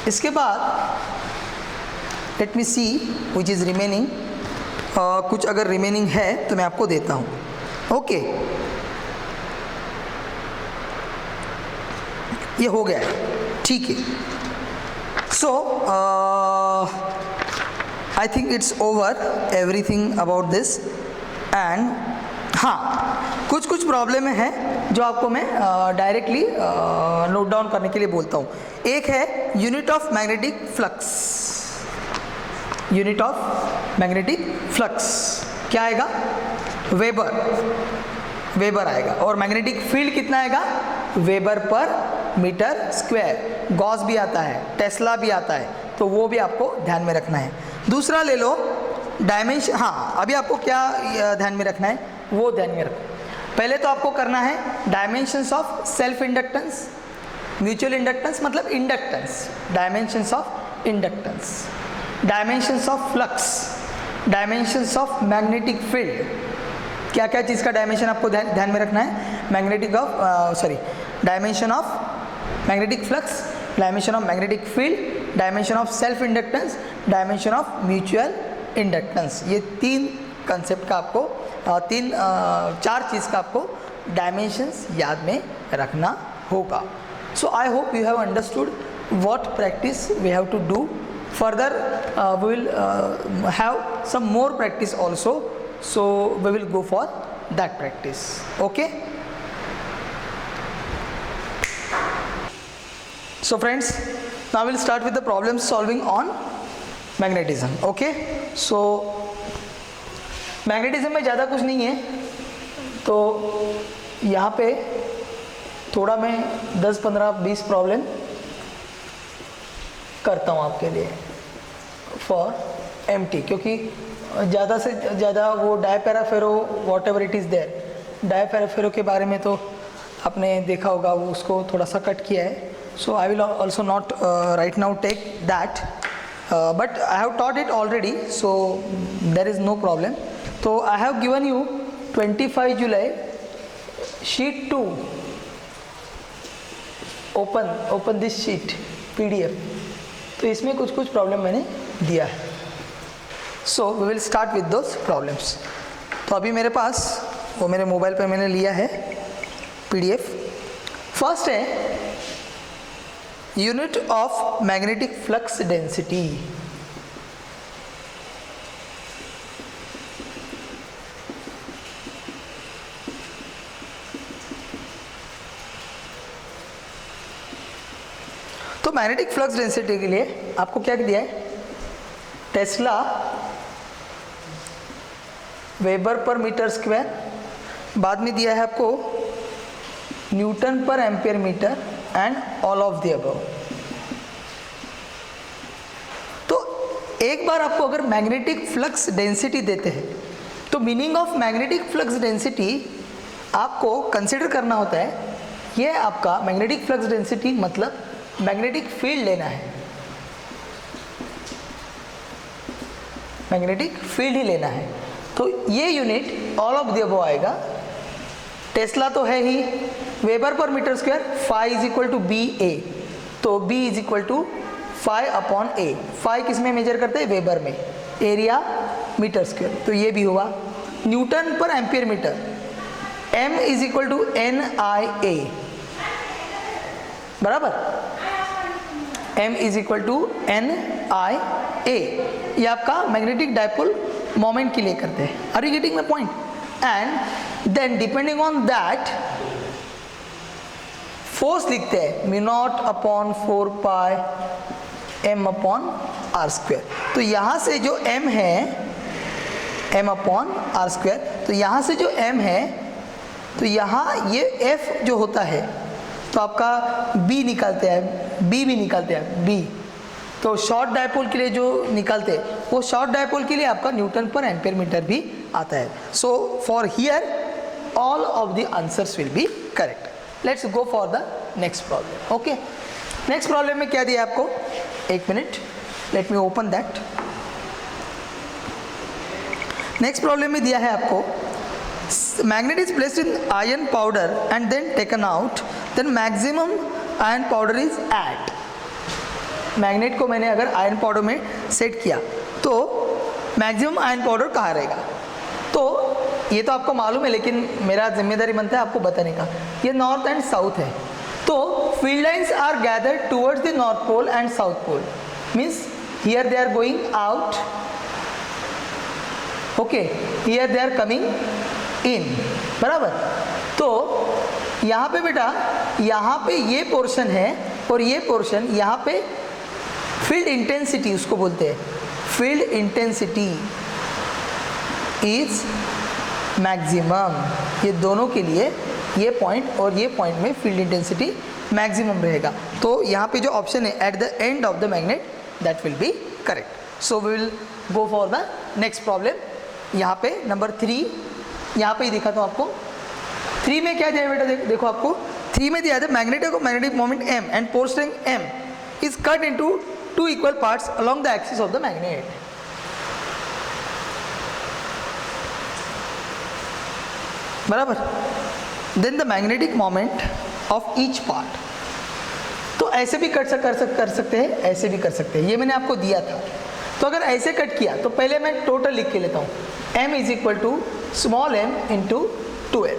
इसके बाद let me see which is remaining. कुछ अगर रिमेनिंग है तो मैं आपको देता हूँ। ओके, ये हो गया है, ठीक है। So I think it's over everything about this. And हाँ, कुछ प्रॉब्लम है जो आपको मैं डायरेक्टली नोट डाउन करने के लिए बोलता हूँ। एक है unit of magnetic flux. Unit of magnetic flux क्या आएगा, वेबर आएगा। और मैग्नेटिक फील्ड कितना आएगा, weber per meter square. Gauss भी आता है, टेस्ला भी आता है, तो वो भी आपको ध्यान में रखना है। दूसरा ले लो डायमेंशन। हाँ, अभी आपको क्या ध्यान में रखना है वो ध्यान में रखो। पहले तो आपको करना है dimensions of self inductance, mutual inductance मतलब inductance, dimensions of inductance, dimensions of flux, dimensions of magnetic field. क्या क्या चीज़ का डायमेंशन आपको ध्यान में रखना है, dimension of magnetic flux, dimension of magnetic field, dimension of self inductance, dimension of mutual inductance. ये तीन कंसेप्ट का आपको चार चीज़ का आपको डायमेंशंस याद में रखना होगा। So I hope you have understood what practice we have to do. Further we will have some more practice also, so we will go for that practice. Okay, so friends, now we'll start with the problem solving on magnetism. Okay, so magnetism में ज़्यादा कुछ नहीं है, तो यहाँ पे थोड़ा मैं 10, 15, 20 प्रॉब्लम करता हूँ आपके लिए फॉर एमटी, क्योंकि ज़्यादा से ज़्यादा वो डायपैराफेरो whatever it is there, डायपैराफेरो के बारे में तो आपने देखा होगा, वो उसको थोड़ा सा कट किया है. So I will also not write now take that, but I have taught it already, so there is no problem. तो I have given you 25 July sheet 2, open this sheet PDF. तो इसमें कुछ कुछ problem मैंने दिया है. So we will start with those problems. तो अभी मेरे पास वो मेरे मोबाइल पे मैंने लिया है PDF. फर्स्ट है unit of magnetic flux density. तो मैग्नेटिक फ्लक्स डेंसिटी के लिए आपको क्या दिया है, tesla, weber per meter square, बाद में दिया है आपको newton per ampere meter and all of the above. तो एक बार आपको अगर मैग्नेटिक फ्लक्स डेंसिटी देते हैं तो meaning of magnetic flux density आपको कंसिडर करना होता है. ये आपका मैग्नेटिक फ्लक्स डेंसिटी मतलब मैग्नेटिक फील्ड लेना है, मैग्नेटिक फील्ड ही लेना है. तो ये unit all of the above आएगा. टेस्ला तो है ही, weber per meter square, phi is equal to B A, तो B is equal to phi upon A. Phi किस में मेजर करते हैं, वेबर में, एरिया मीटर स्क्वायर, तो ये भी हुआ. Newton per ampere meter, m is equal to NIA, बराबर, m is equal to NIA, ये आपका मैग्नेटिक डायपोल मोमेंट के लिए करते हैं। Are you getting my point? And then depending on that force लिखते हैं mu naught upon 4 pi m upon R square. तो यहाँ से जो m है m अपॉन आर स्क्वायर, तो यहाँ से जो m है, तो यहाँ ये f जो होता है तो आपका b निकालते हैं, b भी निकालते हैं b, तो शॉर्ट डायपोल के लिए जो निकालते हैं वो शॉर्ट डायपोल के लिए आपका न्यूटन पर एम्पियर मीटर भी आता है। So for here all of the answers will be correct. Let's go for the next problem. Okay, next problem में क्या दिया आपको, एक minute, let me open that. Next problem में दिया है आपको, magnet is placed in iron powder and then taken out, then maximum iron powder is at. Magnet को मैंने अगर आयरन पाउडर में सेट किया तो मैक्सिमम आयरन पाउडर कहाँ रहेगा, तो ये तो आपको मालूम है, लेकिन मेरा जिम्मेदारी बनता है आपको बताने का। ये नॉर्थ एंड साउथ है, तो field lines are gathered towards the north pole and south pole, means here they are going out, okay, here they are coming in, बराबर। तो यहाँ पे बेटा, यहाँ पे ये पोर्शन है और ये पोर्शन, यहाँ पे फील्ड इंटेंसिटी उसको बोलते हैं, फील्ड इंटेंसिटी इज मैक्सिमम। ये दोनों के लिए, ये पॉइंट और ये पॉइंट में फील्ड इंटेंसिटी मैक्सिमम रहेगा। तो यहाँ पे जो ऑप्शन है at the end of the magnet, that will be correct. So we will go for the next problem. यहाँ पे नंबर 3, यहाँ पे ही दिखाता हूँ आपको। 3 में क्या दिया बेटा, देखो आपको 3 में दिया था magnetic moment m and pole strength m is cut into 2 equal parts along the axis of the magnet. बराबर, then the magnetic moment of each part. तो ऐसे भी कर सकते हैं, ऐसे भी कर सकते हैं, ये मैंने आपको दिया था। तो अगर ऐसे कट किया तो पहले मैं टोटल लिख के लेता हूँ, m is equal to small m into 2l।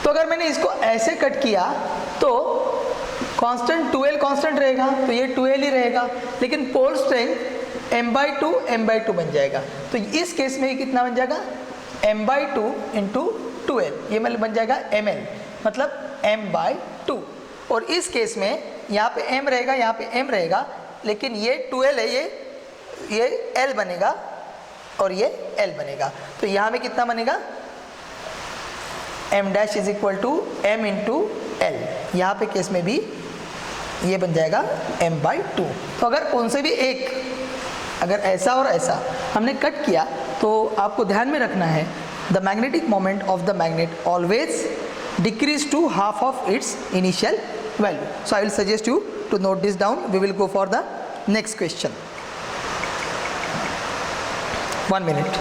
तो अगर मैंने इसको ऐसे कट किया तो कांस्टेंट 2l कांस्टेंट रहेगा, तो ये 2l ही रहेगा, लेकिन पोल स्ट्रेंथ m/2 बन जाएगा। तो इस केस में ये कितना बन जाएगा, m/2 इंटू 2l, ये मतलब बन जाएगा ml, मतलब m/2। और इस केस में यहाँ पे m रहेगा, यहाँ पे m रहेगा, लेकिन ये 2l है, ये l बनेगा और ये l बनेगा। तो यहाँ में कितना बनेगा, m dash is equal to m into l। यहाँ पे केस में भी ये बन जाएगा m/2। तो अगर कौन से भी एक, अगर ऐसा और ऐसा हमने कट किया तो आपको ध्यान में रखना है, the magnetic moment of the magnet always decrease to half of its initial value. So I will suggest you to note this down. We will go for the next question. 1 minute.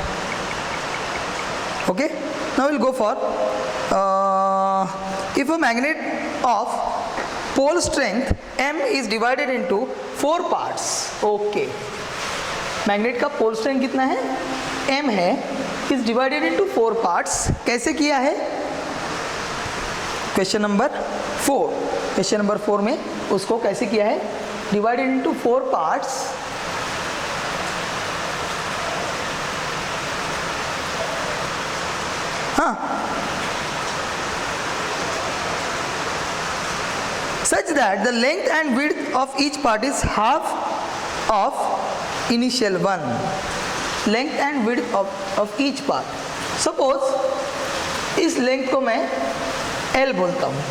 Okay, now we'll go for if a magnet of pole strength m is divided into 4 parts. Okay, magnet का pole strength कितना है, m है, is divided into 4 parts. कैसे किया है, question number 4, question number 4 में उसको कैसे किया है, divided into 4 parts. हाँ, such that the length and width of each part is half of initial one. Length and width of each part. Suppose इस लेंथ को मैं L बोलता हूँ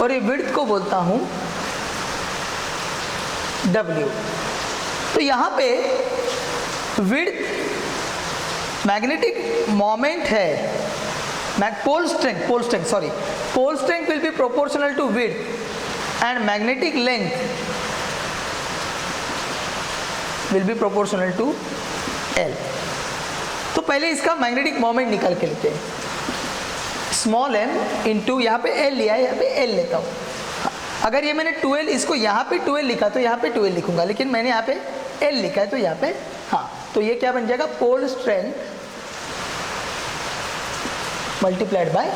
और ये width को बोलता हूँ W। तो यहाँ पे width मैग्नेटिक मोमेंट है, pole strength will be proportional to width and magnetic length will be proportional to L। तो पहले इसका मैग्नेटिक मोमेंट निकाल के लेते हैं, स्मॉल m इंटू यहाँ पे L लिया है, यहाँ पे L लेता हूँ। अगर ये मैंने 2L, इसको यहाँ पे 2L लिखा तो यहाँ पे 2L लिखूंगा, लेकिन मैंने यहाँ पे L लिखा है तो यहाँ पे, हाँ, तो ये क्या बन जाएगा, pole strength multiplied by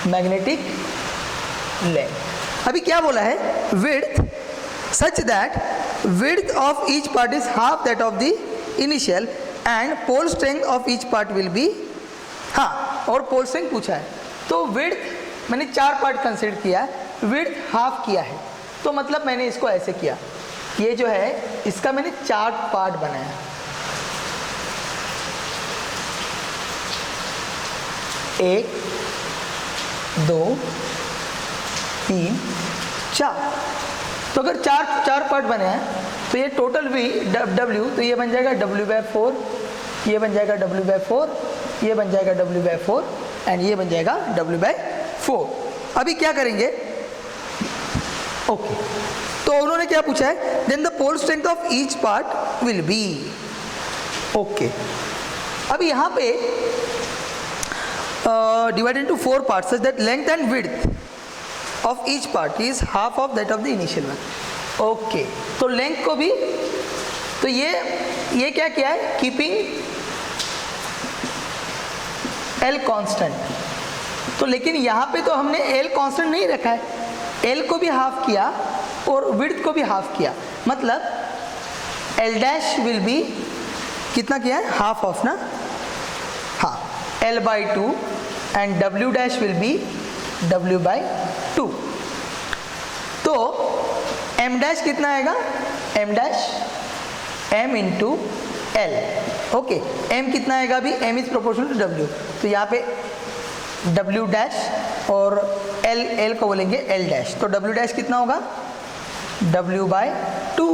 magnetic length. अभी क्या बोला है, width such that width of each part is half that of the initial and pole strength of each part will be, हाँ और पोल स्ट्रेंथ पूछा है, तो विड्थ मैंने 4 पार्ट कंसिडर किया, विड्थ हाफ किया है, तो मतलब मैंने इसको ऐसे किया, ये जो है इसका मैंने 4 पार्ट बनाया, 1 2 3 4, तो अगर 4 पार्ट बने हैं तो ये टोटल भी W, तो ये बन जाएगा W/4, ये बन जाएगा W/4, ये बन जाएगा W/4 एंड ये बन जाएगा W/4। अभी क्या करेंगे, ओके तो उन्होंने क्या पूछा है, then the pole strength of each part will be, okay अब यहाँ पे divided into 4 parts such that length and width of each part is half of that of the initial one, okay तो length को भी, तो ये क्या किया है, कीपिंग L कांस्टेंट, तो लेकिन यहाँ पे तो हमने L कांस्टेंट नहीं रखा है, L को भी हाफ किया और विड्थ को भी हाफ किया, मतलब L डैश विल बी कितना किया है, हाफ ऑफ ना, हाँ L/2 and W dash will be W/2, तो M डैश कितना आएगा, M dash M into L, okay M कितना आएगा अभी, M is proportional to W, तो यहाँ पे W डैश और L को बोलेंगे L डैश, तो W डैश कितना होगा W/2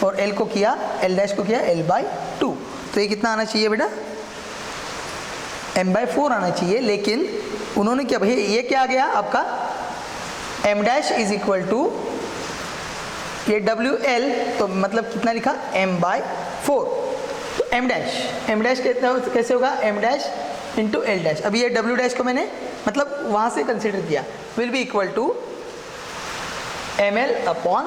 और L को किया, L डैश को किया L/2, तो ये कितना आना चाहिए बेटा, M/4 आना चाहिए, लेकिन उन्होंने क्या भाई ये क्या आ गया आपका, M dash is equal to ये WL, तो मतलब कितना लिखा M/4, तो M डैश कैसे होगा, M dash into L dash, अभी ये W डैश को मैंने मतलब वहाँ से कंसिडर किया, will be equal to ML/4,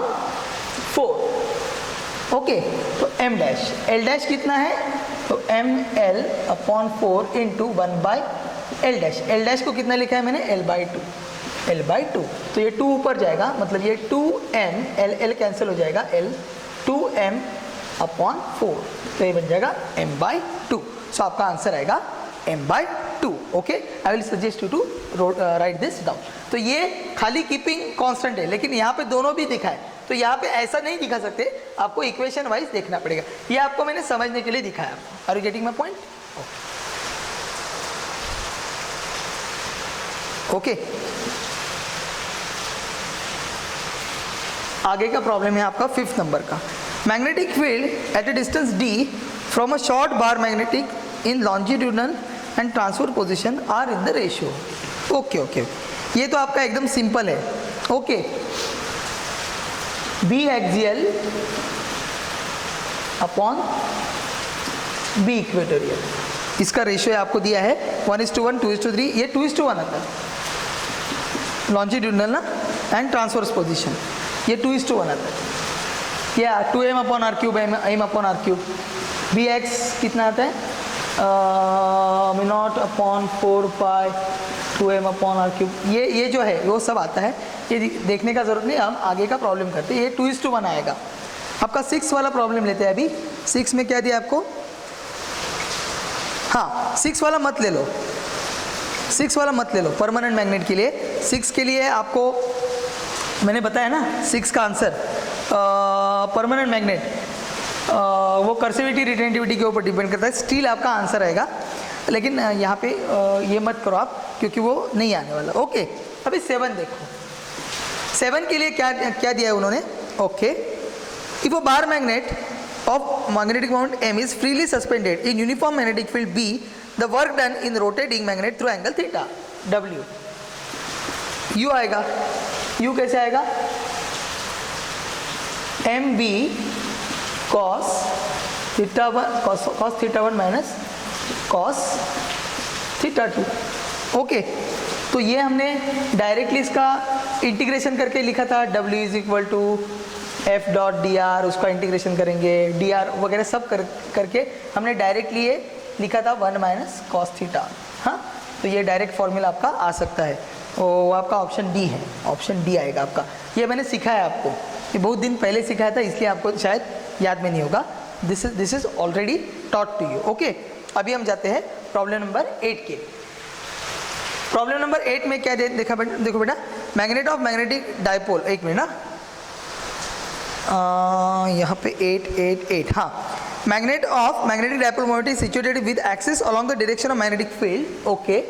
okay तो M डैश, L डैश कितना है, तो ML/4 into 1/L dash, L dash को कितना लिखा है मैंने L/2, तो ये 2 ऊपर जाएगा, मतलब ये 2M, L कैंसिल हो जाएगा, L 2M/4, तो ये बन जाएगा M/2, सो आपका आंसर आएगा M/2, okay I will suggest you to write this down. तो ये खाली कीपिंग कांस्टेंट है, लेकिन यहाँ पे दोनों भी दिखा है, तो यहाँ पे ऐसा नहीं दिखा सकते, आपको इक्वेशन वाइज देखना पड़ेगा, ये आपको मैंने समझने के लिए दिखाया, are you getting my point, okay आगे का प्रॉब्लम है आपका 5th नंबर का, magnetic field at a distance d from a short bar magnetic in longitudinal and transfer position are in the ratio, okay ये तो आपका एकदम सिंपल है, okay B axial upon B equatorial, इसका ratio आपको दिया है 1:1, 2:3, ये 2:1 आता है लॉन्जिट्यूडनल ना एंड ट्रांसवर्स पोजीशन, ये 2:1 आता है, क्या 2m/r3 m/r3, Bx कितना आता है μ0/4π 2m/r3, ये जो है वो सब आता है, ये देखने का ज़रूरत नहीं, हम आगे का प्रॉब्लम करते हैं, ये 2:1 आएगा। आपका 6 वाला प्रॉब्लम लेते हैं, अभी 6 में क्या दिया आपको, हाँ 6 वाला मत ले लो, 6 वाला मत ले लो परमानेंट मैग्नेट के लिए, 6 के लिए आपको मैंने बताया ना 6 का आंसर परमानेंट मैग्नेट वो कर्सिविटी रिटेंटिविटी के ऊपर डिपेंड करता है, स्टिल आपका आंसर आएगा, लेकिन यहाँ पे ये मत करो आप क्योंकि वो नहीं आने वाला, ओके अभी 7 देखो, 7 के लिए क्या दिया है उन्होंने, okay if a bar magnet of magnetic moment M is freely suspended in uniform magnetic field B, the work done in rotating magnet through angle theta W, U आएगा, U कैसे आएगा, MB cos theta 1 minus cos theta 2, okay तो ये हमने directly इसका integration करके लिखा था, W is equal to F.dr, उसका इंटीग्रेशन करेंगे, dr वगैरह सब करके हमने डायरेक्टली ये लिखा था 1 माइनस कॉस थीटा, हाँ तो ये डायरेक्ट फॉर्मूला आपका आ सकता है, वो आपका ऑप्शन डी है, ऑप्शन डी आएगा आपका। ये मैंने सिखाया आपको, ये बहुत दिन पहले सिखाया था, इसलिए आपको शायद याद में नहीं होगा। This is already taught to you. Okay, अभी हम जाते हैं प्रॉब्लम नंबर 8 के। प्रॉब्लम नंबर 8 में क्या देखो बेटा, मैग्नेट ऑफ मैग्नेटिक डाइपोल, एक मिनट ना, यहाँ पे 8 हाँ, magnet of magnetic dipole moment is situated with axis along the direction of magnetic field. Okay,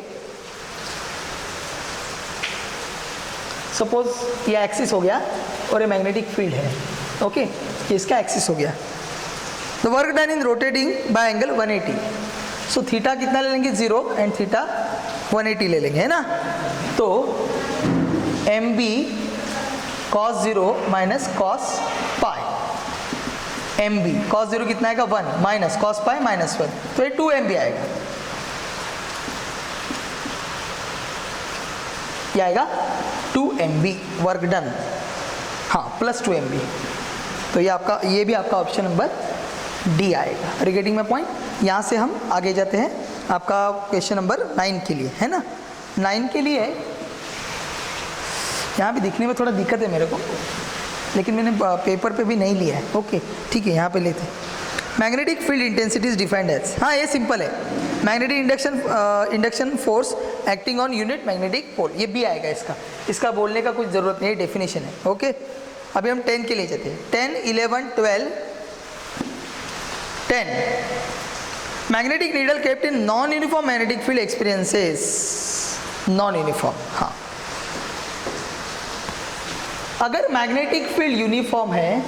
suppose ये एक्सिस हो गया और ये मैग्नेटिक फील्ड है। ओके, ये इसका एक्सिस हो गया। The work done in rotating bye angle 180। So theta कितना ले लेंगे 0 एंड थीटा 180 ले लेंगे, है ना। तो M B cos 0 minus cos pi, M B cos 0 कितना आएगा 1 माइनस कॉस पाई माइनस 1, तो ये 2 एम बी आएगा, क्या आएगा 2 एम बी वर्क डन, हाँ प्लस 2 एम बी। तो ये आपका, ये भी आपका ऑप्शन नंबर डी आएगा। रिगेटिंग में पॉइंट। यहाँ से हम आगे जाते हैं आपका क्वेश्चन नंबर 9 के लिए, है ना। 9 के लिए यहाँ भी दिखने में थोड़ा दिक्कत है मेरे को, लेकिन मैंने पेपर पे भी नहीं लिया है। ओके ठीक है, यहाँ पे लेते हैं। Magnetic field intensity is defined as, हाँ ये सिंपल है, magnetic induction force acting on unit magnetic pole, ये भी आएगा इसका, इसका बोलने का कुछ ज़रूरत नहीं है, डेफिनेशन है। ओके, अभी हम 10 के लिए जाते हैं। 10, 11, 12, 10 magnetic needle kept in non uniform magnetic field experiences, non uniform. हाँ, अगर मैग्नेटिक फील्ड यूनिफॉर्म है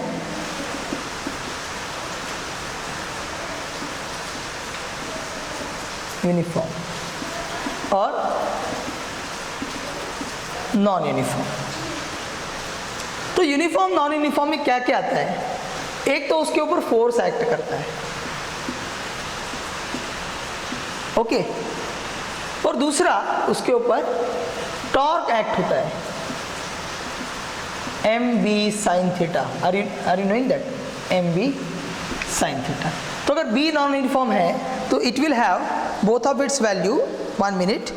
यूनिफॉर्म और नॉन यूनिफॉर्म, तो यूनिफॉर्म नॉन यूनिफॉर्म में क्या क्या आता है? एक तो उसके ऊपर फोर्स एक्ट करता है, ओके, और दूसरा उसके ऊपर टॉर्क एक्ट होता है, M B sine theta. Are you knowing that? M B sine theta. तो अगर बी नॉन यूनिफॉर्म है तो it will have both of its value. 1 minute,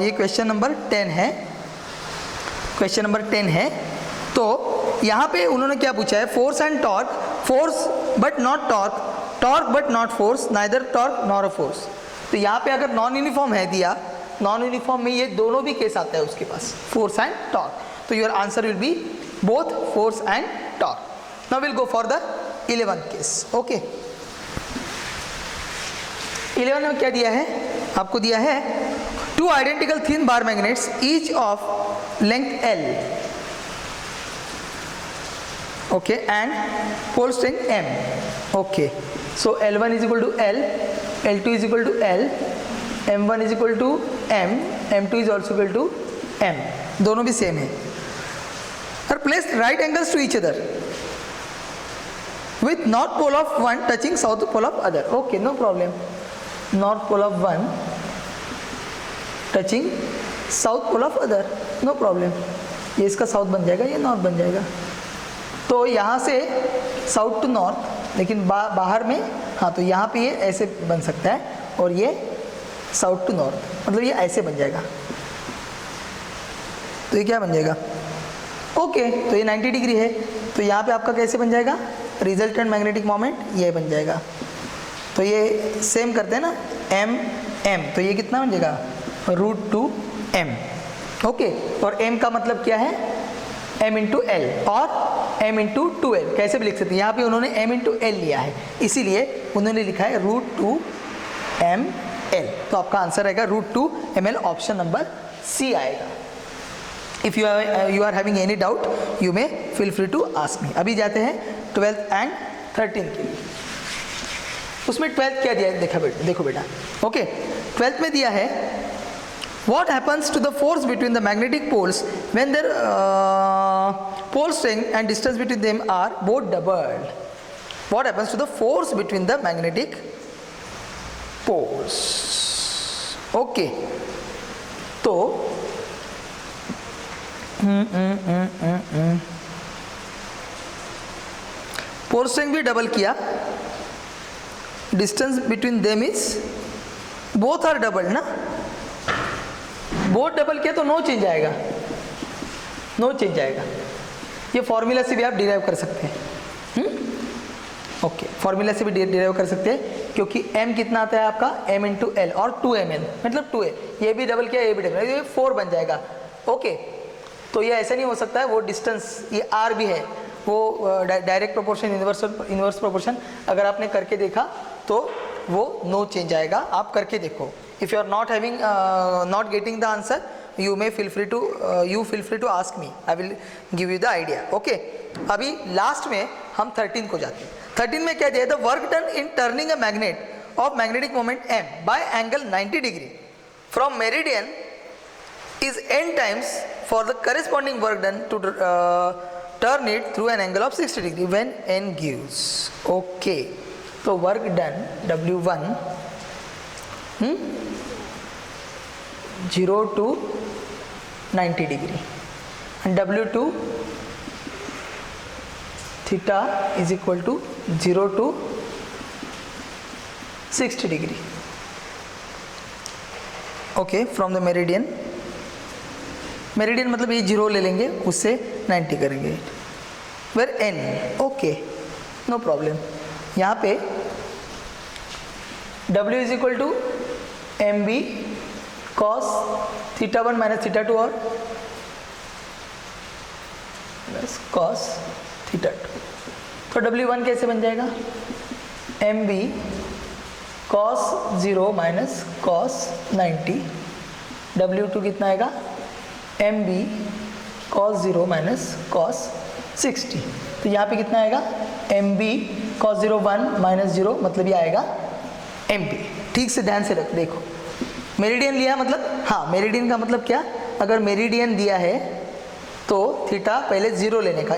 ये क्वेश्चन नंबर 10 है, क्वेश्चन नंबर 10 है। तो यहाँ पे उन्होंने क्या पूछा है? Force and torque, force but not torque, torque but not force, neither torque nor a force. तो यहाँ पे अगर नॉन यूनिफॉर्म है दिया, नॉन यूनिफॉर्म में ये दोनों भी केस आता है उसके पास, फोर्स एंड टॉर्क। तो your answer will be both force and torque. Now will go for the 11th case. Okay, 11 में क्या दिया है आपको? दिया है 2 identical thin bar magnets each of length L, okay, and pole strength M। Okay, so L1 is equal to L, L2 is equal to L, M1 is equal to M, M2 is also equal to M, दोनों भी same है। और place right angles to each other with north pole of one touching south pole of other. Okay, no problem. North pole of one touching south pole of other, no problem. ये इसका south बन जाएगा, ये north बन जाएगा। तो यहाँ से साउथ टू नॉर्थ, लेकिन बाहर में, हाँ, तो यहाँ पे ये ऐसे बन सकता है और ये साउथ टू नॉर्थ, मतलब ये ऐसे बन जाएगा। तो ये क्या बन जाएगा? ओके, तो ये 90 डिग्री है, तो यहाँ पे आपका कैसे बन जाएगा? रिजल्टेंट मैग्नेटिक मोमेंट ये बन जाएगा। तो ये सेम करते हैं ना, एम एम, तो ये कितना बन जाएगा? √2m। ओके, और m का मतलब क्या है? m इंटू एल और m इंटू 2l, कैसे भी लिख सकते हैं। यहाँ पे उन्होंने m इंटू एल लिया है, इसीलिए उन्होंने लिखा है √2ml। तो आपका आंसर आएगा √2ml, ऑप्शन नंबर सी आएगा। If you are having any doubt, you may feel free to ask me. अभी जाते हैं 12th and 13th के लिए। उसमें 12th क्या दिया है देखो बेटा। ओके, 12th में दिया है what happens to the force between the magnetic poles when their pole strength and distance between them are both doubled. What happens to the force between the magnetic poles? Okay, तो pole strength भी double किया, distance between them is both are double ना, both double किया तो no change आएगा, no change आएगा। ये formula से भी आप डिराइव कर सकते हैं। ओके, फॉर्मूला से भी डिराइव कर सकते हैं, क्योंकि m कितना आता है आपका, m इंटू एल और 2mn मतलब 2a, ये भी डबल किया, ये भी डबल, ये 4 बन जाएगा। ओके, तो ये ऐसा नहीं हो सकता है, वो डिस्टेंस ये r भी है, वो डायरेक्ट प्रोपोर्शन, इन्वर्स प्रोपोर्शन अगर आपने करके देखा तो वो नो चेंज आएगा। आप करके देखो। If you are not having not getting the answer, you feel free to ask me, I will give you the idea. Okay, अभी लास्ट में हम 13 को जाते हैं। 13 में क्या दिया, the work done in turning a magnet of magnetic moment m bye angle 90 degree from meridian is n times for the corresponding work done to turn it through an angle of 60 degree when n gives. Okay, so work done W1 0 to 90 degree and W2 theta is equal to 0 to 60 degree. Okay, from the meridian मतलब ये 0 ले लेंगे, उससे 90 करेंगे, where n। Okay, no problem. यहाँ पे W is equal to M B cos theta 1 minus theta 2 और cos theta 2। तो W1 कैसे बन जाएगा, M B cos 0 minus cos 90, W2 कितना आएगा, M B cos 0 minus cos 60। तो यहाँ पे कितना आएगा, एम बी कॉस 0 1 माइनस 0 मतलब ये आएगा एम बी। ठीक से ध्यान से रख, देखो मेरिडियन लिया मतलब, हाँ मेरिडियन का मतलब क्या, अगर मेरिडियन दिया है तो थीटा पहले 0 लेने का,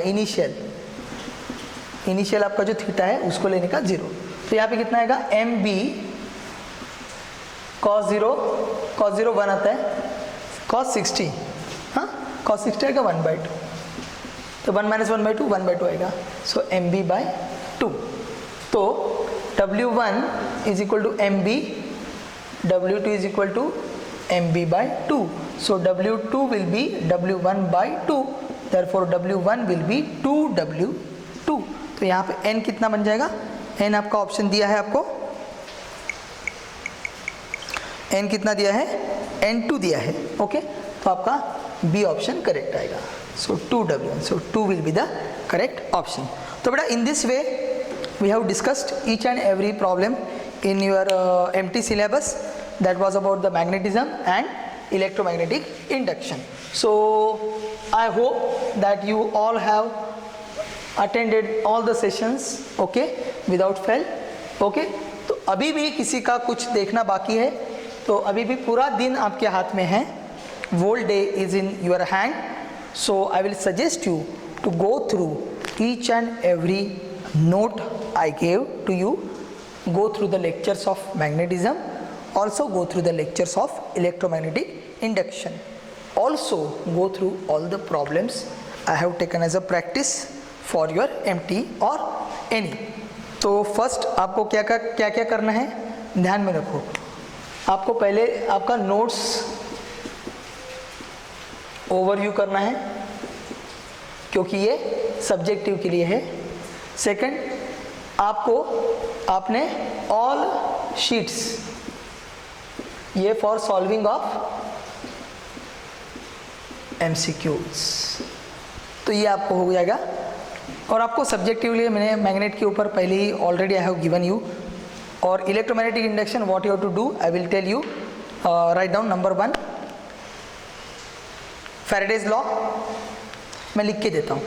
इनिशियल आपका जो थीटा है उसको लेने का 0। तो यहाँ पे कितना आएगा, एम बी कॉस 0 1 आता है, कॉस 60, हाँ कॉस 60 आएगा 1/2, तो 1 माइनस 1/2 1/2 आएगा, सो एम बी बाई 2। तो W1 is equal to M B, W2 is equal to M B by 2, so W2 will be W1 by 2, therefore W1 will be 2W2। तो यहाँ पे n कितना बन जाएगा, n आपका ऑप्शन दिया है आपको, n कितना दिया है, n2 दिया है। ओके, तो आपका बी ऑप्शन करेक्ट आएगा, so 2W1, so 2 will be the correct option. तो बेटा in this way we have discussed each and every problem in your MT syllabus that was about the magnetism and electromagnetic induction. So I hope that you all have attended all the sessions, okay, without fail. Okay, तो अभी भी किसी का कुछ देखना बाकी है तो अभी भी पूरा दिन आपके हाथ में है, whole day is in your hand, so I will suggest you to go through each and every note I gave to you. Go through the lectures of magnetism, also go through the lectures of electromagnetic induction, also go through all the problems I have taken as a practice for your MT or any. तो first आपको क्या क्या करना है ध्यान में रखो, आपको पहले आपका नोट्स ओवरव्यू करना है क्योंकि ये सब्जेक्टिव के लिए है। सेकंड, आपने ऑल शीट्स ये फॉर सॉल्विंग ऑफ MCQs, तो ये आपको हो जाएगा। और आपको सब्जेक्टिवली मैंने मैग्नेट के ऊपर पहले ही already I have given you, और electromagnetic induction what you have to do I will tell you. Write down number 1 Faraday's law, मैं लिख के देता हूँ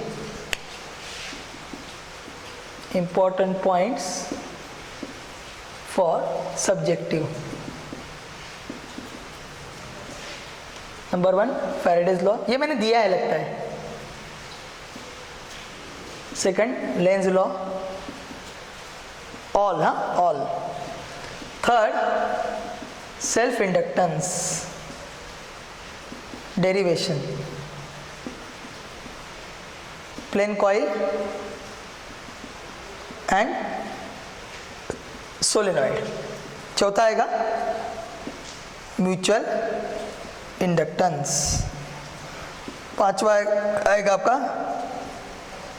important points for subjective. Number 1 Faraday's law, ये मैंने दिया है लगता है। Second Lenz law, all, हाँ all. Third self inductance derivation, plane coil and solenoid. चौथा आएगा म्यूचुअल इंडक्टेंस। पांचवा आएगा आपका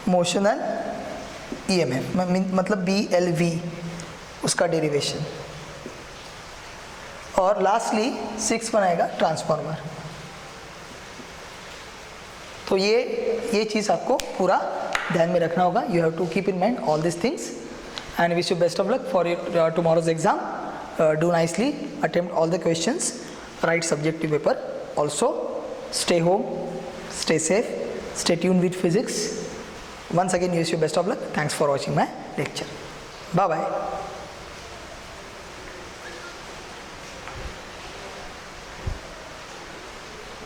मोशन एंड ईएमएफ, मतलब BLV, उसका डेरिवेशन। और लास्टली 6 बनाएगा ट्रांसफार्मर। तो ये चीज़ आपको पूरा ध्यान में रखना होगा। You have to keep in mind all this things and wish you best of luck for your tomorrow's exam. Do nicely, attempt all the questions, write subjective paper. Also stay home, stay safe, stay tuned with physics. Once again, wish you best of luck. Thanks for watching my lecture. Bye bye.